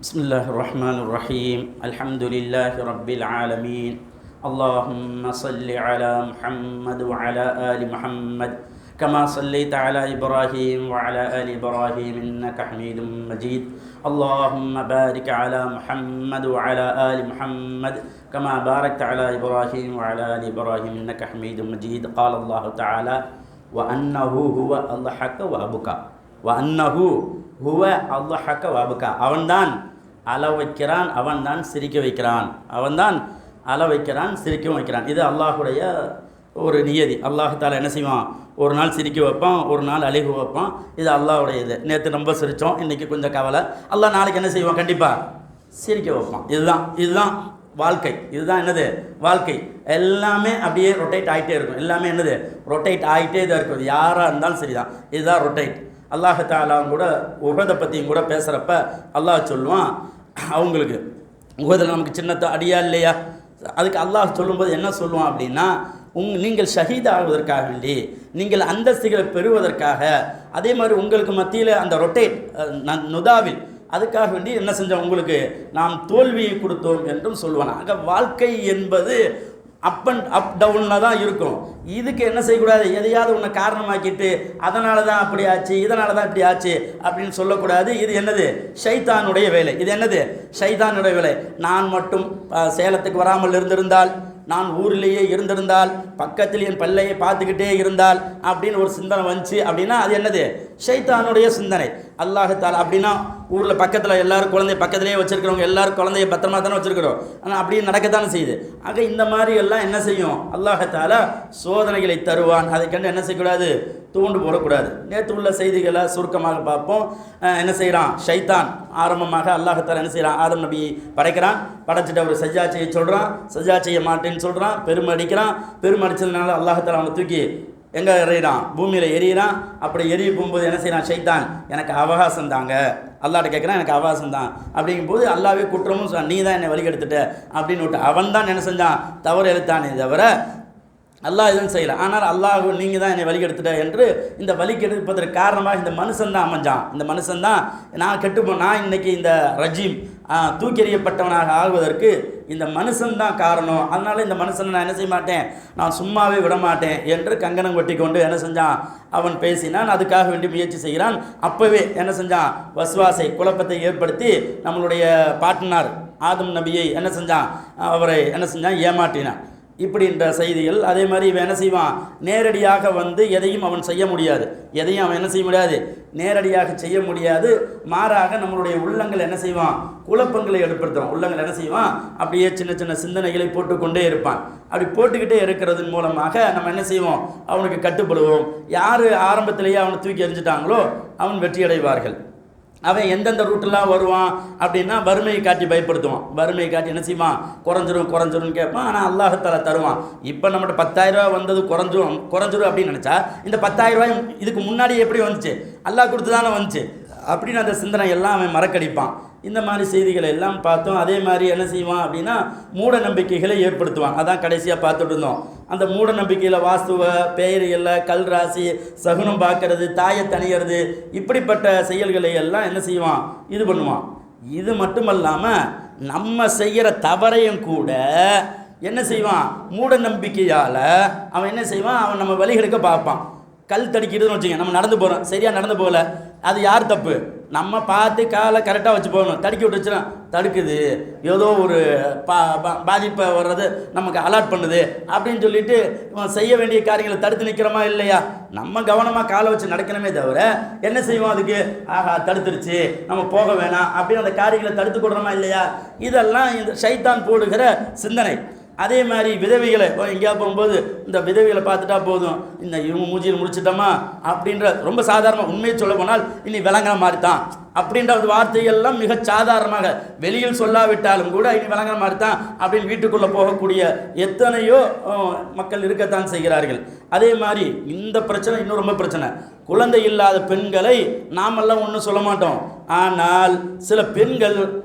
بسم الله الرحمن الرحيم الحمد لله رب العالمين اللهم صل على محمد وعلى آل محمد كما صليت على إبراهيم وعلى آل إبراهيم إنك حميد مجيد اللهم بارك على محمد وعلى آل محمد كما باركت على إبراهيم وعلى آل إبراهيم إنك حميد مجيد قال الله تعالى وأنه هو أضحك وأبكى وأنه هو أضحك وأبكى அவன்தான் அள வைக்கிறான், அவன்தான் சிரிக்க வைக்கிறான், அவன்தான் அள வைக்கிறான் சிரிக்கவும் வைக்கிறான். இது அல்லாஹுடைய ஒரு நியதி. அல்லாஹ் தாலா என்ன செய்வான், ஒரு நாள் சிரிக்க வைப்பான், ஒரு நாள் அழுக வைப்பான். இது அல்லாஹுடைய இது. நேற்று ரொம்ப சிரித்தோம், இன்றைக்கி கொஞ்சம் கவலை. அல்லாஹ் நாளைக்கு என்ன செய்வான், கண்டிப்பாக சிரிக்க வைப்பான். இதுதான் வாழ்க்கை. இதுதான் என்னது வாழ்க்கை. எல்லாமே அப்படியே ரொட்டேட் ஆகிட்டே இருக்கும். எல்லாமே என்னது ரொட்டேட் ஆகிட்டே தான் இருக்கும். யாராக இருந்தாலும் சரிதான். இதுதான் ரொட்டேட். அல்லாஹ் தாலா கூட உஹதை பற்றியும் கூட பேசுகிறப்ப அல்லாஹ் சொல்லுவான், அவங்களுக்கு உஹதில் நமக்கு சின்னத்தை அடியா இல்லையா, அதுக்கு அல்லாஹ் சொல்லும்போது என்ன சொல்லுவான் அப்படின்னா, நீங்கள் ஷஹீத் ஆகுவதற்காக வேண்டி, நீங்கள் அந்தஸ்துகளை பெறுவதற்காக, அதே மாதிரி உங்களுக்கு மத்தியில் அந்த ரொட்டேட் நுதாவில் அதுக்காக வேண்டி என்ன செஞ்சோம், உங்களுக்கு நாம் தோல்வியை கொடுத்தோம் என்றும் சொல்லுவான். ஆக வாழ்க்கை என்பது அப் டவுனாக தான் இருக்கும். இதுக்கு என்ன செய்யக்கூடாது, எதையாவது ஒன்று காரணமாக்கிட்டு அதனால தான் அப்படி ஆச்சு, இதனால தான் இப்படி ஆச்சு அப்படின்னு சொல்லக்கூடாது. இது என்னது, ஷைத்தானுடைய வேலை. இது என்னது, ஷைத்தானுடைய வேலை. நான் மட்டும் சேலத்துக்கு வராமல் இருந்திருந்தால், நான் ஊரிலேயே இருந்திருந்தால், பக்கத்தில் என் பல்லையை பார்த்துக்கிட்டே இருந்தால் அப்படின்னு ஒரு சிந்தனை வந்துச்சு அப்படின்னா அது என்னது, ஷைத்தானுடைய சிந்தனை. அல்லாஹ் தாலா அப்படின்னா ஊரில் பக்கத்தில் எல்லோரும் குழந்தைய பக்கத்திலே வச்சுருக்கிறவங்க எல்லோரும் குழந்தைய பத்திரமா தானே வச்சுருக்கிறோம். ஆனால் அப்படியே நடக்கத்தானே செய்யுது. ஆக இந்த மாதிரி எல்லாம் என்ன செய்யும், அல்லாஹ் தாலா சோதனைகளை தருவான். அதை கண்டு என்ன செய்யக்கூடாது, தூண்டு போடக்கூடாது. நேற்று உள்ள செய்திகளை சுருக்கமாக பார்ப்போம். என்ன செய்கிறான் ஷைத்தான், ஆரம்பமாக அல்லாஹ் தாலா என்ன செய்கிறான், ஆதம் நபியை படைக்கிறான். படைச்சிட்டு அவர் சஜ்ஜா செய்ய சொல்கிறான், சஜ்ஜா செய்ய மாட்டேன்னு சொல்கிறான், பெருமை அடிக்கிறான். பெருமை அடித்ததுனால அல்லாஹ் தாலா அவனை தூக்கி எங்கே எறிகிறான், பூமியில் எறிகிறான். அப்படி எரிய போகும்போது என்ன செய்கிறான் ஷைத்தான், எனக்கு அவகாசம் தாங்க, அல்லாட்ட கேட்குறான், எனக்கு அவகாசம் தான் அப்படிங்கும்போது அல்லாவே குற்றமும் சொன்னான், நீ தான் என்னை வழிகெடுத்துட்ட அப்படின்னு விட்டு அவன் தான் என்ன செஞ்சான், தவறு எழுத்தானே தவிர அல்லாஹ் எதுவும் செய்யலை. ஆனால் அல்லாஹ் நீங்கள் தான் என்னை வழிகெடுத்துட்ட என்று இந்த வழிகெடுப்பதற்கு காரணமாக இந்த மனுஷன் தான் அமைஞ்சான். இந்த மனுஷன் தான் நான் நான் இன்றைக்கி இந்த ரஜீம் தூக்கி எறியப்பட்டவனாக ஆகுவதற்கு இந்த மனுஷன் தான் காரணம். அதனால் இந்த மனுஷனை நான் என்ன செய்ய மாட்டேன், நான் சும்மாவே விட மாட்டேன் என்று கங்கணம் கொட்டி கொண்டு என்ன செஞ்சான், அவன் பேசினான். அதுக்காக வேண்டி முயற்சி செய்கிறான். அப்போவே என்ன செஞ்சான், வஸ்வாசை குழப்பத்தை ஏற்படுத்தி நம்மளுடைய பாட்டனார் ஆதம் நபியை என்ன செஞ்சான், அவரை என்ன செஞ்சான், ஏமாற்றினான். இப்படின்ற செய்திகள். அதே மாதிரி இவன் என்ன செய்வான், நேரடியாக வந்து எதையும் அவன் செய்ய முடியாது, எதையும் அவன் என்ன செய்ய முடியாது, நேரடியாக செய்ய முடியாது. மாறாக நம்மளுடைய உள்ளங்கள் என்ன செய்வான், குழப்பங்களை ஏற்படுத்துவான். உள்ளங்கள் என்ன செய்வான், அப்படியே சின்ன சின்ன சிந்தனைகளை போட்டுக்கொண்டே இருப்பான். அப்படி போட்டுக்கிட்டே இருக்கிறதன் மூலமாக நம்ம என்ன செய்வோம், அவனுக்கு கட்டுப்படுவோம். யார் ஆரம்பத்திலேயே அவனை தூக்கி எறிஞ்சிட்டாங்களோ அவன் வெற்றி அடைவார்கள். அவன் எந்தெந்த ரூட்டெலாம் வருவான் அப்படின்னா வறுமையை காட்டி பயப்படுத்துவான். வறுமையை காட்டி என்ன செய்வான், குறைஞ்சிரும் கேட்பான். ஆனால் அல்லாஹ் தஆலா தருவான். இப்போ நம்மகிட்ட 10,000 ரூபா வந்தது குறைஞ்சிரும் அப்படின்னு நினச்சா, இந்த 10,000 ரூபாய் இதுக்கு முன்னாடி எப்படி வந்துச்சு, அல்லாஹ் கொடுத்து தானே வந்துச்சு அப்படின்னு அந்த சிந்தனை எல்லாம் அவன் மறக்கடிப்பான். இந்த மாதிரி செய்திகளை எல்லாம் பார்த்தோம். அதே மாதிரி என்ன செய்வான் அப்படின்னா மூட நம்பிக்கைகளை ஏற்படுத்துவான். அதான் கடைசியாக பார்த்துட்டு இருந்தோம். அந்த மூட நம்பிக்கையில் வாஸ்துவ, பெயர்களில் கல் ராசி, சகுனம் பார்க்கறது, தாயை தணிகிறது, இப்படிப்பட்ட செயல்களை எல்லாம் என்ன செய்வான், இது பண்ணுவான். இது மட்டுமல்லாமல் நம்ம செய்கிற தவறையும் கூட என்ன செய்வான், மூட நம்பிக்கையால் அவன் என்ன செய்வான், அவன் நம்ம வழிகளுக்கு பார்ப்பான். கல் தடிக்கிறதுன்னு வச்சுக்கோங்க, நம்ம நடந்து போகிறோம், சரியாக நடந்து போகல, அது யார் தப்பு, நம்ம பார்த்து காலை கரெக்டாக வச்சு போகணும். தடுக்கி விட்டுச்சுன்னா தடுக்குது, ஏதோ ஒரு பாதிப்பை வர்றது நமக்கு அலாட் பண்ணுது அப்படின்னு சொல்லிட்டு செய்ய வேண்டிய காரியங்களை தடுத்து நிற்கிறோமா இல்லையா. நம்ம கவனமாக காலை வச்சு நடக்கணுமே தவிர என்ன செய்வோம், அதுக்கு ஆஹா தடுத்துருச்சு நம்ம போக வேணாம் அப்படின்னு அந்த காரியங்களை தடுத்து கொடுறோமா இல்லையா. இதெல்லாம் இந்த ஷைத்தான் போடுகிற சிந்தனை. அதே மாதிரி விதவைகளை எங்கேயா போகும்போது இந்த விதவைகளை பார்த்துட்டா போதும், இந்த இவங்க மூஞ்சியில் முடிச்சிட்டோமா அப்படின்ற ரொம்ப சாதாரண, உண்மையை சொல்ல போனால் இனி விளங்குற மாதிரி தான் அப்படின்ற வார்த்தைகள்லாம் மிக சாதாரணமாக வெளியில் சொல்லாவிட்டாலும் கூட இனி விளங்குற மாதிரி தான் அப்படின்னு வீட்டுக்குள்ளே போகக்கூடிய எத்தனையோ மக்கள் இருக்கத்தான் செய்கிறார்கள். அதே மாதிரி இந்த பிரச்சனை இன்னும் ரொம்ப பிரச்சனை. குழந்தை இல்லாத பெண்களை நாமெல்லாம் ஒன்றும் சொல்ல மாட்டோம். ஆனால் சில பெண்கள்,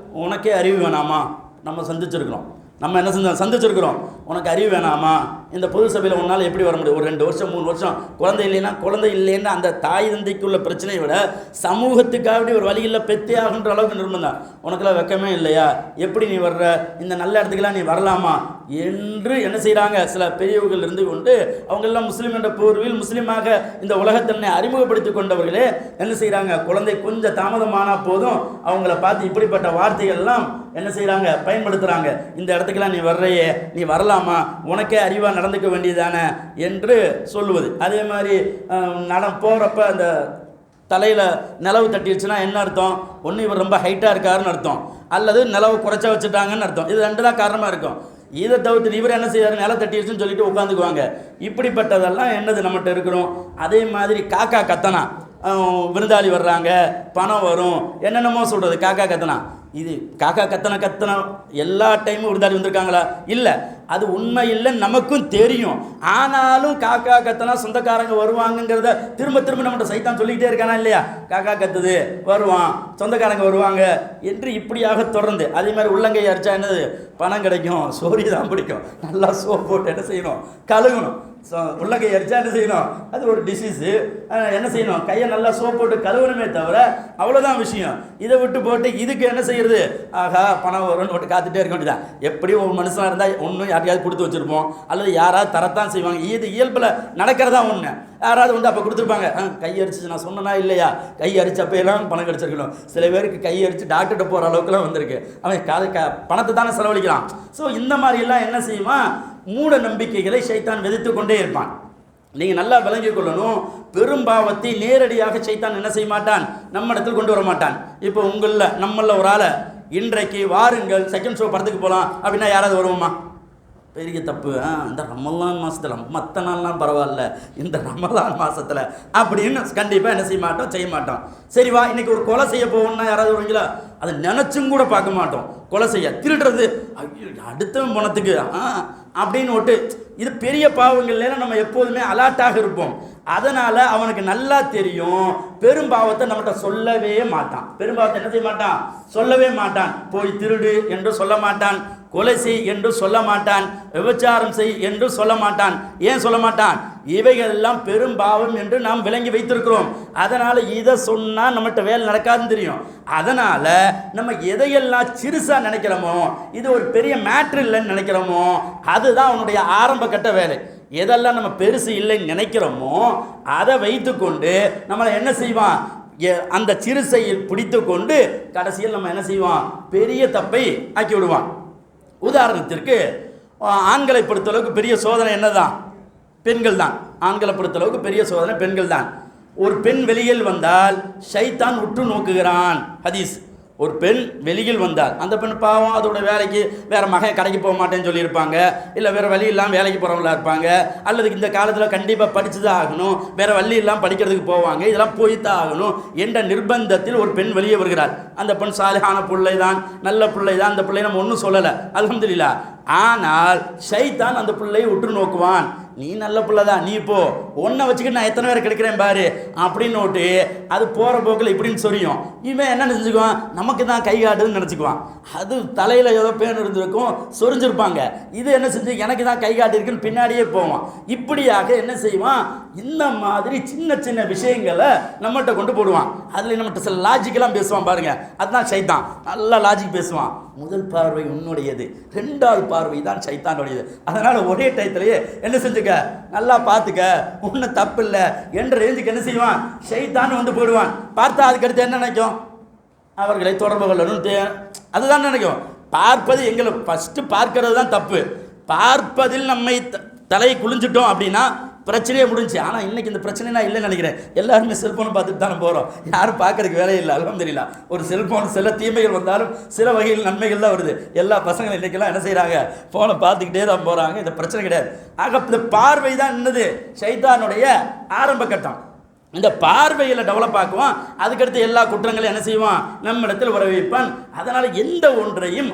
உனக்கே அறிவு வேணாமா, நம்ம சந்திச்சிருக்கிறோம். நம்ம என்ன செஞ்சோம், சந்திச்சிருக்கிறோம். உனக்கு அறிவு வேணாமா, இந்த பொது சபையில் உன்னால் எப்படி வர முடியும், ஒரு 2 வருஷம் 3 வருஷம் குழந்தை இல்லைன்னா அந்த தாய் தந்தைக்குள்ள பிரச்சனையை விட சமூகத்துக்காக ஒரு வழியில் பெத்தே ஆகுன்ற அளவுக்கு நிர்பந்தம். உனக்கெல்லாம் வெக்கமே இல்லையா, எப்படி நீ வர்ற, இந்த நல்ல இடத்துக்கெல்லாம் நீ வரலாமா என்று என்ன செய்கிறாங்க, சில பெரியவர்கள் இருந்து கொண்டு அவங்கெல்லாம் முஸ்லீம் என்ற போர்வில் முஸ்லீமாக இந்த உலகத்தன்னை அறிமுகப்படுத்தி கொண்டவர்களே என்ன செய்கிறாங்க, குழந்தை கொஞ்சம் தாமதமானால் போதும் அவங்கள பார்த்து இப்படிப்பட்ட வார்த்தைகள்லாம் என்ன செய்கிறாங்க, பயன்படுத்துகிறாங்க. இந்த இடத்துக்கெல்லாம் நீ வர்றையே, நீ வரலாமா, உனக்கே அறிவாக நடந்துக்க வேண்டியதானே என்று சொல்லுவது. அதே மாதிரி போகிறப்ப அந்த தலையில் நிலவு தட்டிடுச்சுன்னா என்ன அர்த்தம், ஒன்று இவர் ரொம்ப ஹைட்டாக இருக்காருன்னு அர்த்தம், அல்லது நிலவு குறைச்சா வச்சுட்டாங்கன்னு அர்த்தம். இது 2 தான் காரணமாக இருக்கும். இதை தவிர்த்து இவர் என்ன செய்வார், நில தட்டிடுச்சுன்னு சொல்லிட்டு உட்காந்துக்குவாங்க. இப்படிப்பட்டதெல்லாம் என்னது நம்மகிட்ட இருக்கிறோம். அதே மாதிரி காக்கா கத்தனா, விருந்தாளி வர்றாங்க, பணம் வரும், என்னென்னமோ சொல்கிறது, காக்கா கத்தனா. இது காக்கா கத்தனை எல்லா டைமும் விருந்தாளி வந்திருக்காங்களா, இல்லை, அது உண்மை இல்லைன்னு நமக்கும் தெரியும். ஆனாலும் காக்கா கத்தனா சொந்தக்காரங்க வருவாங்கங்கிறத திரும்ப திரும்ப நம்மகிட்ட சைத்தான் சொல்லிக்கிட்டே இருக்கானா இல்லையா, காக்கா கத்துது வருவான், சொந்தக்காரங்க வருவாங்க என்று இப்படியாக தொடர்ந்து. அதே மாதிரி உள்ளங்கை அரிச்சா என்னது, பணம் கிடைக்கும், சோரி தான் பிடிக்கும், நல்லா சோப் போட்டு என்ன செய்யணும், கழுகணும். உள்ளங்கை அரிச்சா என்ன செய்யணும், அது ஒரு டிசீஸு, என்ன செய்யணும், கையை நல்லா சோப் போட்டு கழுவணுமே தவிர அவ்வளோதான் விஷயம். இதை விட்டு போட்டு இதுக்கு என்ன செய்யறது, ஆகா பணம் வரும்னு போட்டு காத்துட்டே இருக்க வேண்டியதான். எப்படியும் ஒரு மனுஷனாக இருந்தால் ஒன்றும் யாரையாவது கொடுத்து வச்சுருப்போம், அல்லது யாராவது தரத்தான் செய்வாங்க. இது இயல்பில் நடக்கிறதா ஒன்று. யாராவது வந்து அப்போ கொடுத்துருப்பாங்க, கை அரிச்சு நான் சொன்னா இல்லையா, கை அரிச்சப்பெல்லாம் பணம் கிடச்சிருக்கணும். சில பேருக்கு கை அரிச்சு டாக்டர்கிட்ட போகிற அளவுக்குலாம் வந்திருக்கு. அவன் பணத்தை தானே செலவழிக்கிறான். ஸோ இந்த மாதிரிலாம் என்ன செய்வான், மூட நம்பிக்கைகளை சைத்தான் விதித்து கொண்டே இருப்பான். நீங்கள் நல்லா விளங்கிக் கொள்ளணும், பெரும்பாவத்தை நேரடியாக சைத்தான் என்ன செய்ய மாட்டான், நம்ம இடத்துல கொண்டு வர மாட்டான். இப்போ உங்களில் நம்மளில் ஒரு ஆளை இன்றைக்கு வாருங்கள் செகண்ட் ஷோ படத்துக்கு போகலாம் அப்படின்னா யாராவது வருவோமா, பெரிய தப்பு. இந்த ரமலான் மாதத்தில் மற்ற நாள்லாம் பரவாயில்ல, இந்த ரமலான் மாதத்தில் அப்படின்னு கண்டிப்பாக என்ன செய்ய மாட்டோம், செய்ய மாட்டோம். சரி வா இன்றைக்கி ஒரு கொலை செய்ய போகணும்னா யாராவது வருவீங்களா, அதை நினச்சும் கூட பார்க்க மாட்டோம். கொலை செய்ய, திருடுறது, அடுத்த பணத்துக்கு அப்படின்னு ஒட்டு, இது பெரிய பாவங்கள்ல நம்ம எப்போதுமே அலர்ட்டாக இருப்போம். அதனால் அவனுக்கு நல்லா தெரியும், பெரும்பாவத்தை நம்மகிட்ட சொல்லவே மாட்டான். பெரும்பாவத்தை என்ன செய்ய மாட்டான், சொல்லவே மாட்டான். போய் திருடு என்று சொல்ல மாட்டான், கொலை செய் என்று சொல்ல மாட்டான், விபச்சாரம் செய் என்று சொல்ல மாட்டான். ஏன் சொல்ல மாட்டான், இவைகள் எல்லாம் பெரும்பாவம் என்று நாம் விளங்கி வைத்திருக்கிறோம். அதனால் இதை சொன்னால் நம்மகிட்ட வேலை நடக்காதுன்னு தெரியும். அதனால் நம்ம எதையெல்லாம் சிறுசாக நினைக்கிறோமோ, இது ஒரு பெரிய மேட்ரு இல்லைன்னு நினைக்கிறோமோ, அதுதான் அவனுடைய ஆரம்ப கட்ட வேலை. எதெல்லாம் நம்ம பெருசு இல்லைன்னு நினைக்கிறோமோ அதை வைத்து கொண்டு நம்மளை என்ன செய்வான், அந்த சிறுசையில் பிடித்து கொண்டு கடைசியில் நம்ம என்ன செய்வான், பெரிய தப்பை ஆக்கி விடுவான். உதாரணத்திற்கு ஆண்களை பொறுத்தளவுக்கு பெரிய சோதனை என்னதான், பெண்கள் தான். ஆண்களை பொறுத்தளவுக்கு பெரிய சோதனை பெண்கள் தான். ஒரு பெண் வெளியில் வந்தால் ஷைத்தான் உற்று நோக்குகிறான். ஹதீஸ், ஒரு பெண் வெளியில் வந்தால் அந்த பெண் பாவம் அதோட வேலைக்கு வேறு மகன் கடைக்கு போக மாட்டேன்னு சொல்லியிருப்பாங்க, இல்லை வேறு வழி இல்லாமல் வேலைக்கு போகிறவங்களா இருப்பாங்க, அல்லது இந்த காலத்தில் கண்டிப்பாக படித்து தான் ஆகணும், வேறு வழி இல்லாமல் படிக்கிறதுக்கு போவாங்க, இதெல்லாம் போய்த்தான் ஆகணும் என்ற நிர்பந்தத்தில் ஒரு பெண் வெளியே வருகிறாள். அந்த பெண் சாலிஹான பிள்ளை தான், நல்ல பிள்ளை தான், அந்த பிள்ளை நம்ம ஒன்றும் சொல்லலை, அல்ஹம்துலில்லாஹ். ஆனால் ஷைத்தான் அந்த பிள்ளையை உற்று நோக்குவான். நீ நல்ல பிள்ளை தான், நீ போ, ஒன்றை வச்சுக்கிட்டு நான் எத்தனை பேர் கிடைக்கிறேன் பாரு அப்படின்னு நோட்டு அது போகிற போக்கில் இப்படின்னு சொரியும். இவன் என்ன நினச்சிக்குவான், நமக்கு தான் கை காட்டுதுன்னு நினச்சிக்குவான். அது தலையில் ஏதோ பேன் இருந்திருக்கும், சொரிஞ்சிருப்பாங்க. இது என்ன செஞ்சு எனக்கு தான் கை காட்டிருக்குன்னு பின்னாடியே போவான். இப்படியாக என்ன செய்வான், இந்த மாதிரி சின்ன சின்ன விஷயங்களை நம்மகிட்ட கொண்டு போடுவான். அதில் நம்மகிட்ட சில லாஜிக்கெல்லாம் பேசுவான் பாருங்க, அதுதான் சைத்தான். நல்லா லாஜிக் பேசுவான். முதல் பார்வை உன்னுடையது, 2வது பார்வை தான் சைத்தானுடையது. அதனால் ஒரே டயத்திலேயே என்ன செஞ்சுக்க, நல்லா பார்த்துக்க, ஒன்றும் தப்பு இல்லை என்ற ரேஞ்சுக்கு என்ன செய்வான், சைத்தான் வந்து போடுவான். பார்த்தா அதுக்கடுத்து என்ன நினைக்கும், அவர்களை தொடர்பு கொள்ளணும், அதுதான் நினைக்கும். பார்ப்பது எங்களை ஃபஸ்ட்டு பார்க்கறது தான் தப்பு. பார்ப்பதில் நம்மை தலை குளிஞ்சிட்டோம் அப்படின்னா பிரச்சனையே முடிஞ்சு. ஆனால் இன்றைக்கி இந்த பிரச்சனை நான் இல்லைன்னு நினைக்கிறேன். எல்லாருமே செல்ஃபோனை பார்த்துட்டு தானே போகிறோம், யாரும் பார்க்கறதுக்கு வேலையே இல்லை. அல்ஹம்துலில்லாஹ். ஒரு செல்ஃபோன் சில தீமைகள் வந்தாலும் சில வகையில் நன்மைகள் தான் வருது. எல்லா பசங்களும் இன்றைக்கெல்லாம் என்ன செய்கிறாங்க, ஃபோனை பார்த்துக்கிட்டே தான் போகிறாங்க. இந்த பிரச்சனை கிடையாது. ஆக இந்த பார்வை தான் என்னது, ஷைத்தானுடைய ஆரம்ப கட்டம். இந்த பார்வையில் டெவலப் ஆக்குவான். அதுக்கடுத்து எல்லா குற்றங்களையும் என்ன செய்வான், நம்ம இடத்தில் வர வைப்பான். அதனால் எந்த ஒன்றையும்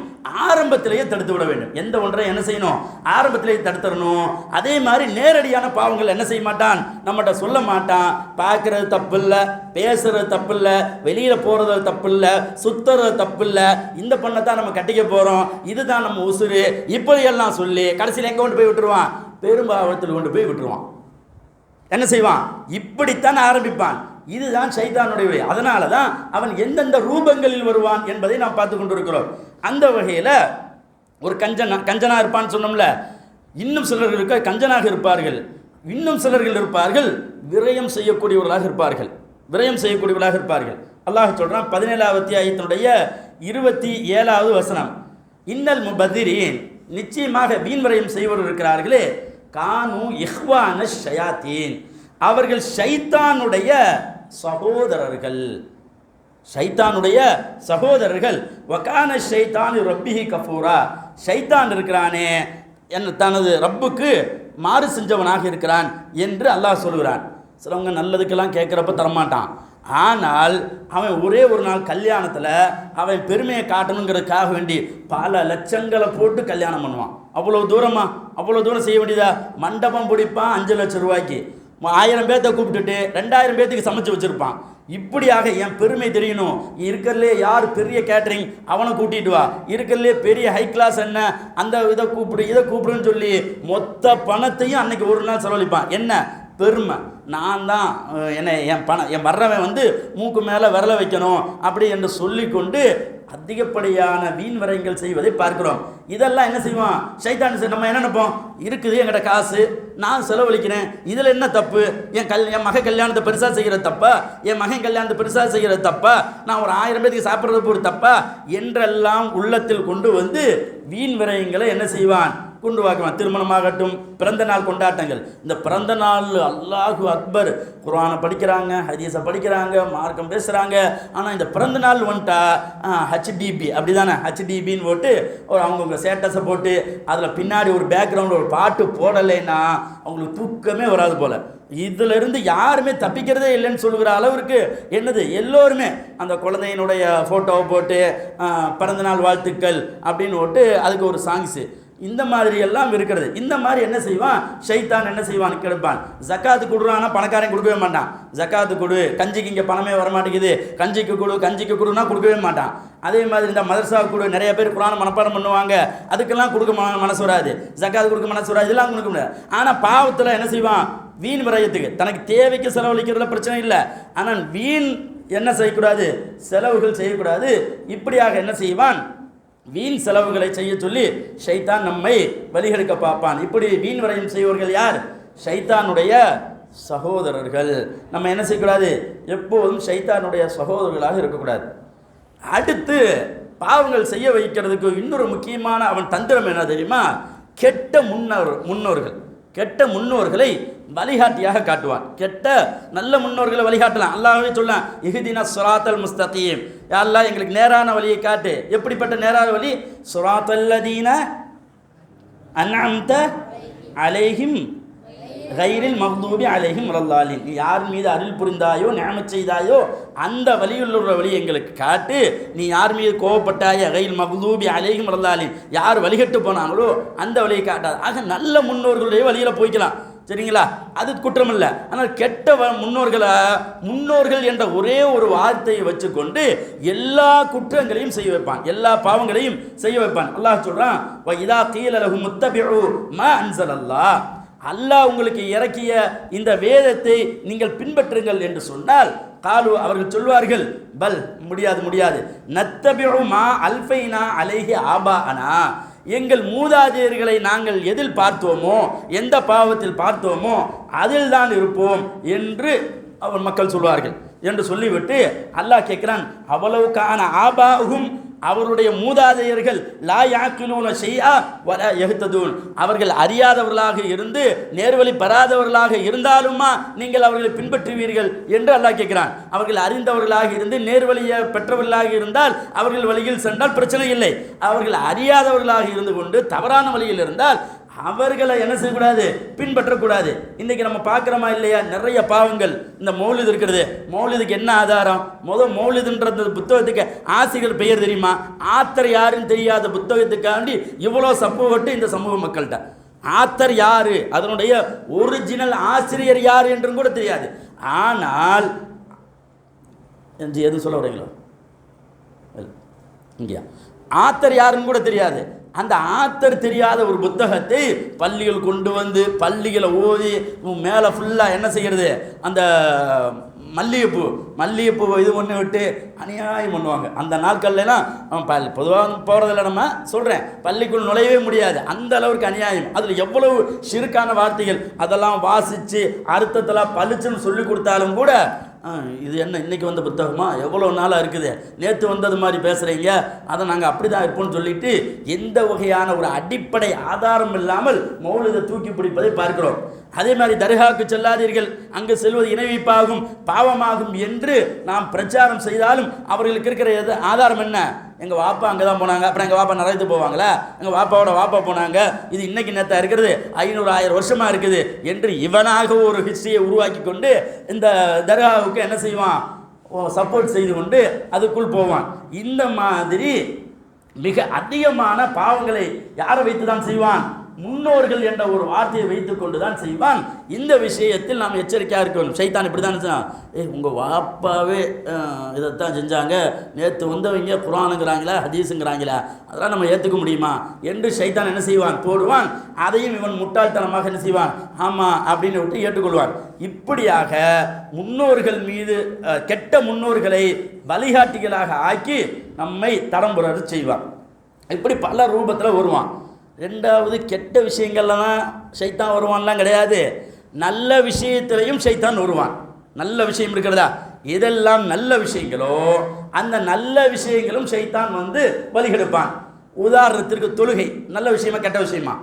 ஆரம்பத்திலேயே தடுத்து விட வேண்டும். எந்த ஒன்றையும் என்ன செய்யணும், ஆரம்பத்திலேயே தடுத்துடணும். அதே மாதிரி நேரடியான பாவங்கள் என்ன செய்ய மாட்டான், நம்மகிட்ட சொல்ல மாட்டான். பார்க்கறது தப்பு இல்லை, பேசுறது தப்பு இல்லை, வெளியில் போகிறது தப்பு இல்லை, சுத்துறது தப்பு இல்லை, இந்த பண்ணத்தான் நம்ம கட்டிக்க போகிறோம், இதுதான் நம்ம உசுறு, இப்படியெல்லாம் சொல்லி கடைசியில் எங்கே கொண்டு போய் விட்டுருவான், பெரும்பாவத்தில் கொண்டு போய் விட்டுருவான். என்ன செய்வான், இப்படித்தான் ஆரம்பிப்பான். இதுதான் சைத்தானுடைய வழி. அதனால தான் அவன் எந்தெந்த ரூபங்களில் வருவான் என்பதை நாம் பார்த்து கொண்டிருக்கிறோம். அந்த வகையில் ஒரு கஞ்சனா இருப்பான்னு சொன்னோம்ல, இன்னும் சிலர்களுக்கு கஞ்சனாக இருப்பார்கள், இன்னும் சிலர்கள் இருப்பார்கள் விரயம் செய்யக்கூடியவர்களாக இருப்பார்கள், விரயம் செய்யக்கூடியவர்களாக இருப்பார்கள். அல்லாஹ் சொல்றான் 17வது அத்தியாயத்தினுடைய 27வது வசனம், இன்னல் முபதிரீன், நிச்சயமாக வீண் விரயம் செய்வர்கள் இருக்கிறார்களே, கானு இஹ்வான ஷயாத்தீன், அவர்கள் ஷைத்தானுடைய சகோதரர்கள், ஷைத்தானுடைய சகோதரர்கள். வகான ஷைத்தான் ரப்பிஹி கஃபூரா, ஷைத்தான் இருக்கிறானே தனது ரப்புக்கு மாறு செஞ்சவனாக இருக்கிறான் என்று அல்லாஹ் சொல்கிறான். சிலவங்க நல்லதுக்கெல்லாம் கேட்குறப்ப தரமாட்டான். ஆனால் அவன் ஒரே ஒரு நாள் கல்யாணத்தில் அவன் பெருமையை காட்டணுங்கிறதுக்காக வேண்டி பல லட்சங்களை போட்டு கல்யாணம் பண்ணுவான். அவ்வளோ தூரம் செய்ய வேண்டியதா, மண்டபம் பிடிப்பான் 5 லட்சம் ரூபாய்க்கு, 1000 பேர்த்த கூப்பிட்டுட்டு 2000 பேர்த்துக்கு சமைச்சு வச்சுருப்பான். இப்படியாக என் பெருமை தெரியணும், இருக்கிறதுலே யார் பெரிய கேட்டரிங் அவனை கூட்டிகிட்டு வா, இருக்கிறதுலே பெரிய ஹை கிளாஸ் என்ன அந்த இதை கூப்பிடுன்னு சொல்லி மொத்த பணத்தையும் அன்னைக்கு ஒரு நாள் செலவழிப்பான். என்ன பெருமை, நான் தான் என் வர்றவன் மூக்கு மேலே விரல வைக்கணும் அப்படி என்று சொல்லிக்கொண்டு அதிகப்படியான வீண் விரயங்கள் செய்வதை பார்க்கிறோம். இதெல்லாம் என்ன செய்வான் சைத்தான். நம்ம என்ன நினைப்போம், இருக்குது என்கிட்ட காசு, நான் செலவழிக்கிறேன், இதில் என்ன தப்பு, என் மகன் கல்யாணத்தை பெருசாக செய்கிறது தப்பா, என் மகன் கல்யாணத்தை பெருசாக செய்கிறது தப்பா, நான் ஒரு 1000 பேருக்கு சாப்பிட்றது ஒரு தப்பா என்றெல்லாம் உள்ளத்தில் கொண்டு வீண் விரயங்களை என்ன செய்வான், கொண்டு வாக்குவான். திருமணமாகட்டும், பிறந்த நாள் கொண்டாட்டங்கள், இந்த பிறந்த நாள் அல்லாஹு அக்பர், குர்ஆனை படிக்கிறாங்க, ஹதீஸை படிக்கிறாங்க, மார்க்கம் பேசுகிறாங்க. ஆனால் இந்த பிறந்த நாள் வந்துட்டா ஹச்டிபி அப்படி தானே, ஹச்டிபின்னு போட்டு ஒரு அவங்கவுங்க ஸ்டேட்டஸை போட்டு அதில் பின்னாடி ஒரு பேக்ரவுண்டில் ஒரு பாட்டு போடலைன்னா அவங்களுக்கு தூக்கமே வராது போல். இதிலிருந்து யாருமே தப்பிக்கிறதே இல்லைன்னு சொல்லுகிற அளவிற்கு என்னது, எல்லோருமே அந்த குழந்தையினுடைய ஃபோட்டோவை போட்டு பிறந்தநாள் வாழ்த்துக்கள் அப்படின்னு போட்டு அதுக்கு ஒரு சாங்ஸு, இந்த மாதிரி எல்லாம் இருக்கிறது. இந்த மாதிரி என்ன செய்வான் ஷைத்தான், என்ன செய்வான் கெடுப்பான். ஜக்காத்து கொடுறான்னா பணக்காரன் கொடுக்கவே மாட்டான். ஜக்காத்து கொடு, கஞ்சிக்கு இங்கே பணமே வரமாட்டேங்குது, கஞ்சிக்கு கொடுனா கொடுக்கவே மாட்டான். அதே மாதிரி இந்த மதரசாவுக்கு கொடு, நிறைய பேர் குர்ஆனை மனப்பாடம் பண்ணுவாங்க, அதுக்கெல்லாம் கொடுக்க மனசு வராது, ஜக்காத்து கொடுக்க மனசு வராது, இதெல்லாம் கொடுக்க முடியாது. ஆனால் பாவத்தில் என்ன செய்வான், வீண் விரயத்துக்கு தனக்கு தேவைக்கு செலவழிக்கிறதுல பிரச்சனை இல்லை, ஆனால் வீண் என்ன செய்யக்கூடாது, செலவுகள் செய்யக்கூடாது. இப்படியாக என்ன செய்வான், வீண் செலவுகளை செய்ய சொல்லி ஷைத்தான் நம்மை வழிகெடுக்க பார்ப்பான். இப்படி வீண் விரயம் செய்வர்கள் யார், ஷைத்தானுடைய சகோதரர்கள். நம்ம என்ன செய்யக்கூடாது, எப்போதும் ஷைத்தானுடைய சகோதரர்களாக இருக்கக்கூடாது. அடுத்து பாவங்கள் செய்ய வைக்கிறதுக்கு இன்னொரு முக்கியமான அவன் தந்திரம் என்ன தெரியுமா, கெட்ட முன்னோர்களை வழிகாட்டியாக காட்டுவான். நல்ல முன்னோர்களை வழிகாட்டலாம். அல்லாஹ்வே சொல்லலாம், இஹ்தினா ஸிராத்தல் முஸ்தகீம், யா அல்லாஹ் எங்களுக்கு நேரான வழியை காட்டு. எப்படிப்பட்ட நேரான வழி, ஸிராத்தல் லதீன அன்அம்த அலைஹிம் கைரில் மக்தூபி அலைஹிம் வலல்லாலின், நீ யார் மீது அருள் புரிந்தாயோ நிஅமத் செய்தாயோ அந்த வழியில் உள்ள வழி எங்களுக்கு காட்டு. நீ யார் மீது கோவப்பட்டாய கைரில் மக்தூபி அலைஹிம் வலல்லாலின், யார் வழிகட்டு போனாங்களோ அந்த வழியை காட்டாது. ஆக நல்ல முன்னோர்களுடைய வழியில் போய்க்கலாம், சரிங்களா, அது குற்றம் இல்லை. ஆனால் கெட்ட முன்னோர்கள் என்ற ஒரே ஒரு வார்த்தையை வச்சுக்கொண்டு எல்லா குற்றங்களையும் செய்ய வைப்பான், எல்லா பாவங்களையும் செய்ய வைப்பான். அல்லாஹ் சொல்றான், வ இதா கீல லஹும் முத்தபிஉ மா அன்ஸலல்லாஹ், அல்லாஹ் உங்களுக்கு இறக்கிய இந்த வேதத்தை நீங்கள் பின்பற்றுங்கள் என்று சொன்னால், காலு அவர்கள் சொல்வார்கள், பல் முடியாது, நத்தபிஉ மா அல்ஃபைனா அலைஹி ஆபாஅனா, எங்கள் மூதாதையர்களை நாங்கள் எதில் பார்த்தோமோ, எந்த பாவத்தில் பார்த்தோமோ அதில் தான் இருப்போம் என்று மக்கள் சொல்வார்கள் என்று சொல்லிவிட்டு அல்லாஹ் கேட்கிறான், அவ்வளவுக்கான ஆபாஹும், அவருடைய மூதாதையர்கள் லா யாக்கிலூன ஷைஆ வலா யஹ்ததூன், அவர்கள் அறியாதவர்களாக இருந்து நேர்வழி பெறாதவர்களாக இருந்தாலுமா நீங்கள் அவர்களை பின்பற்றுவீர்கள் என்று அல்லாஹ் கேட்கிறான். அவர்கள் அறிந்தவர்களாக இருந்து நேர்வழியை பெற்றவர்களாக இருந்தால் அவர்கள் வழியில் சென்றால் பிரச்சனை இல்லை. அவர்கள் அறியாதவர்களாக இருந்து கொண்டு தவறான வழியில் இருந்தால் அவர்களை என்ன செய்யக்கூடாது, பின்பற்றக்கூடாது. இன்றைக்கி நம்ம பார்க்குறோமா இல்லையா, நிறைய பாவங்கள். இந்த மௌலிது இருக்கிறது, மௌலிதுக்கு என்ன ஆதாரம்? மௌலிதுன்ற புத்தகத்துக்கு ஆசிரியர் பெயர் தெரியுமா? ஆத்தர் யாருன்னு தெரியாத புத்தகத்துக்காண்டி இவ்வளோ சம்பவப்பட்டு இந்த சமூக மக்கள்கிட்ட ஆத்தர் யாரு, அதனுடைய ஒரிஜினல் ஆசிரியர் யார் என்றும் கூட தெரியாது. ஆனால் என்று எதுவும் சொல்ல வரீங்களோ இங்கே ஆத்தர் யாருன்னு கூட தெரியாது. அந்த ஆத்தர் தெரியாத ஒரு புத்தகத்தை பள்ளிகள் கொண்டு வந்து பள்ளிகளை ஓதி மேலே ஃபுல்லாக என்ன செய்கிறது, அந்த மல்லிகைப்பூ இது பண்ணி விட்டு அநியாயம் பண்ணுவாங்க. அந்த நாட்கள்லாம் பொதுவாக போகிறதில்ல, நம்ம சொல்கிறேன், பள்ளிக்குள் நுழையவே முடியாது, அந்த அளவுக்கு அநியாயம். அதில் எவ்வளவு சிறுக்கான வார்த்தைகள், அதெல்லாம் வாசித்து அர்த்தத்தெல்லாம் பளிச்சுன்னு சொல்லி கொடுத்தாலும் கூட இது என்ன இன்றைக்கி வந்த புத்தகமா, எவ்வளோ நாளாக இருக்குது, நேற்று வந்தது மாதிரி பேசுகிறீங்க, அதை நாங்கள் அப்படி தான் இருப்போம்னு சொல்லிட்டு எந்த வகையான ஒரு அடிப்படை ஆதாரம் இல்லாமல் மௌலிதை தூக்கி பிடிப்பதை பார்க்கிறோம். அதே மாதிரி தர்காவுக்கு செல்லாதீர்கள், அங்கு செல்வது இணைவிப்பாகும், பாவமாகும் என்று நாம் பிரச்சாரம் செய்தாலும் அவர்களுக்கு இருக்கிற ஆதாரம் என்ன? எங்கள் வாப்பா அங்கே தான் போனாங்க, அப்புறம் எங்கள் வாப்பா நிறைய போவாங்களா, எங்கள் வாப்பாவோட வாப்பா போனாங்க, இது இன்னைக்கு நேற்று இருக்கிறது, 500-1000 வருஷமாக இருக்குது என்று இவனாக ஒரு ஹிஸ்டரியை உருவாக்கி கொண்டு இந்த தர்காவுக்கு என்ன செய்வான், சப்போர்ட் செய்து கொண்டு அதுக்குள் போவான். இந்த மாதிரி மிக அதிகமான பாவங்களை யாரை வைத்து தான் செய்வான்? முன்னோர்கள் என்ற ஒரு வார்த்தையை வைத்துக் கொண்டு தான் செய்வான். இந்த விஷயத்தில் நாம் எச்சரிக்கையாக இருக்கணும். சைத்தான் இப்படி தான் சொன்னான், உங்கள் வாப்பாவே இதைத்தான் செஞ்சாங்க, நேற்று வந்தவங்க குர்ஆனுங்கிறாங்களா ஹதீஸுங்கிறாங்களா, அதெல்லாம் நம்ம ஏற்றுக்க முடியுமா என்று சைத்தான் என்ன செய்வான், போடுவான். அதையும் இவன் முட்டாள்தனமாக என்ன செய்வான், ஆமாம் அப்படின்னு விட்டு ஏற்றுக்கொள்வான். இப்படியாக முன்னோர்கள் மீது கெட்ட முன்னோர்களை வழிகாட்டிகளாக ஆக்கி நம்மை தடம்புற செய்வான். இப்படி பல ரூபத்தில் வருவான். ரெண்டாவது, கெட்ட விஷயங்கள்ல தான் ஷைத்தான் வருவான்லாம் கிடையாது, நல்ல விஷயத்திலையும் ஷைத்தான் வருவான். நல்ல விஷயம் இருக்கிறதா, இதெல்லாம் நல்ல விஷயங்களோ அந்த நல்ல விஷயங்களும் ஷைத்தான் வந்து வழிகெடுப்பான். உதாரணத்திற்கு தொழுகை நல்ல விஷயமா கெட்ட விஷயமா?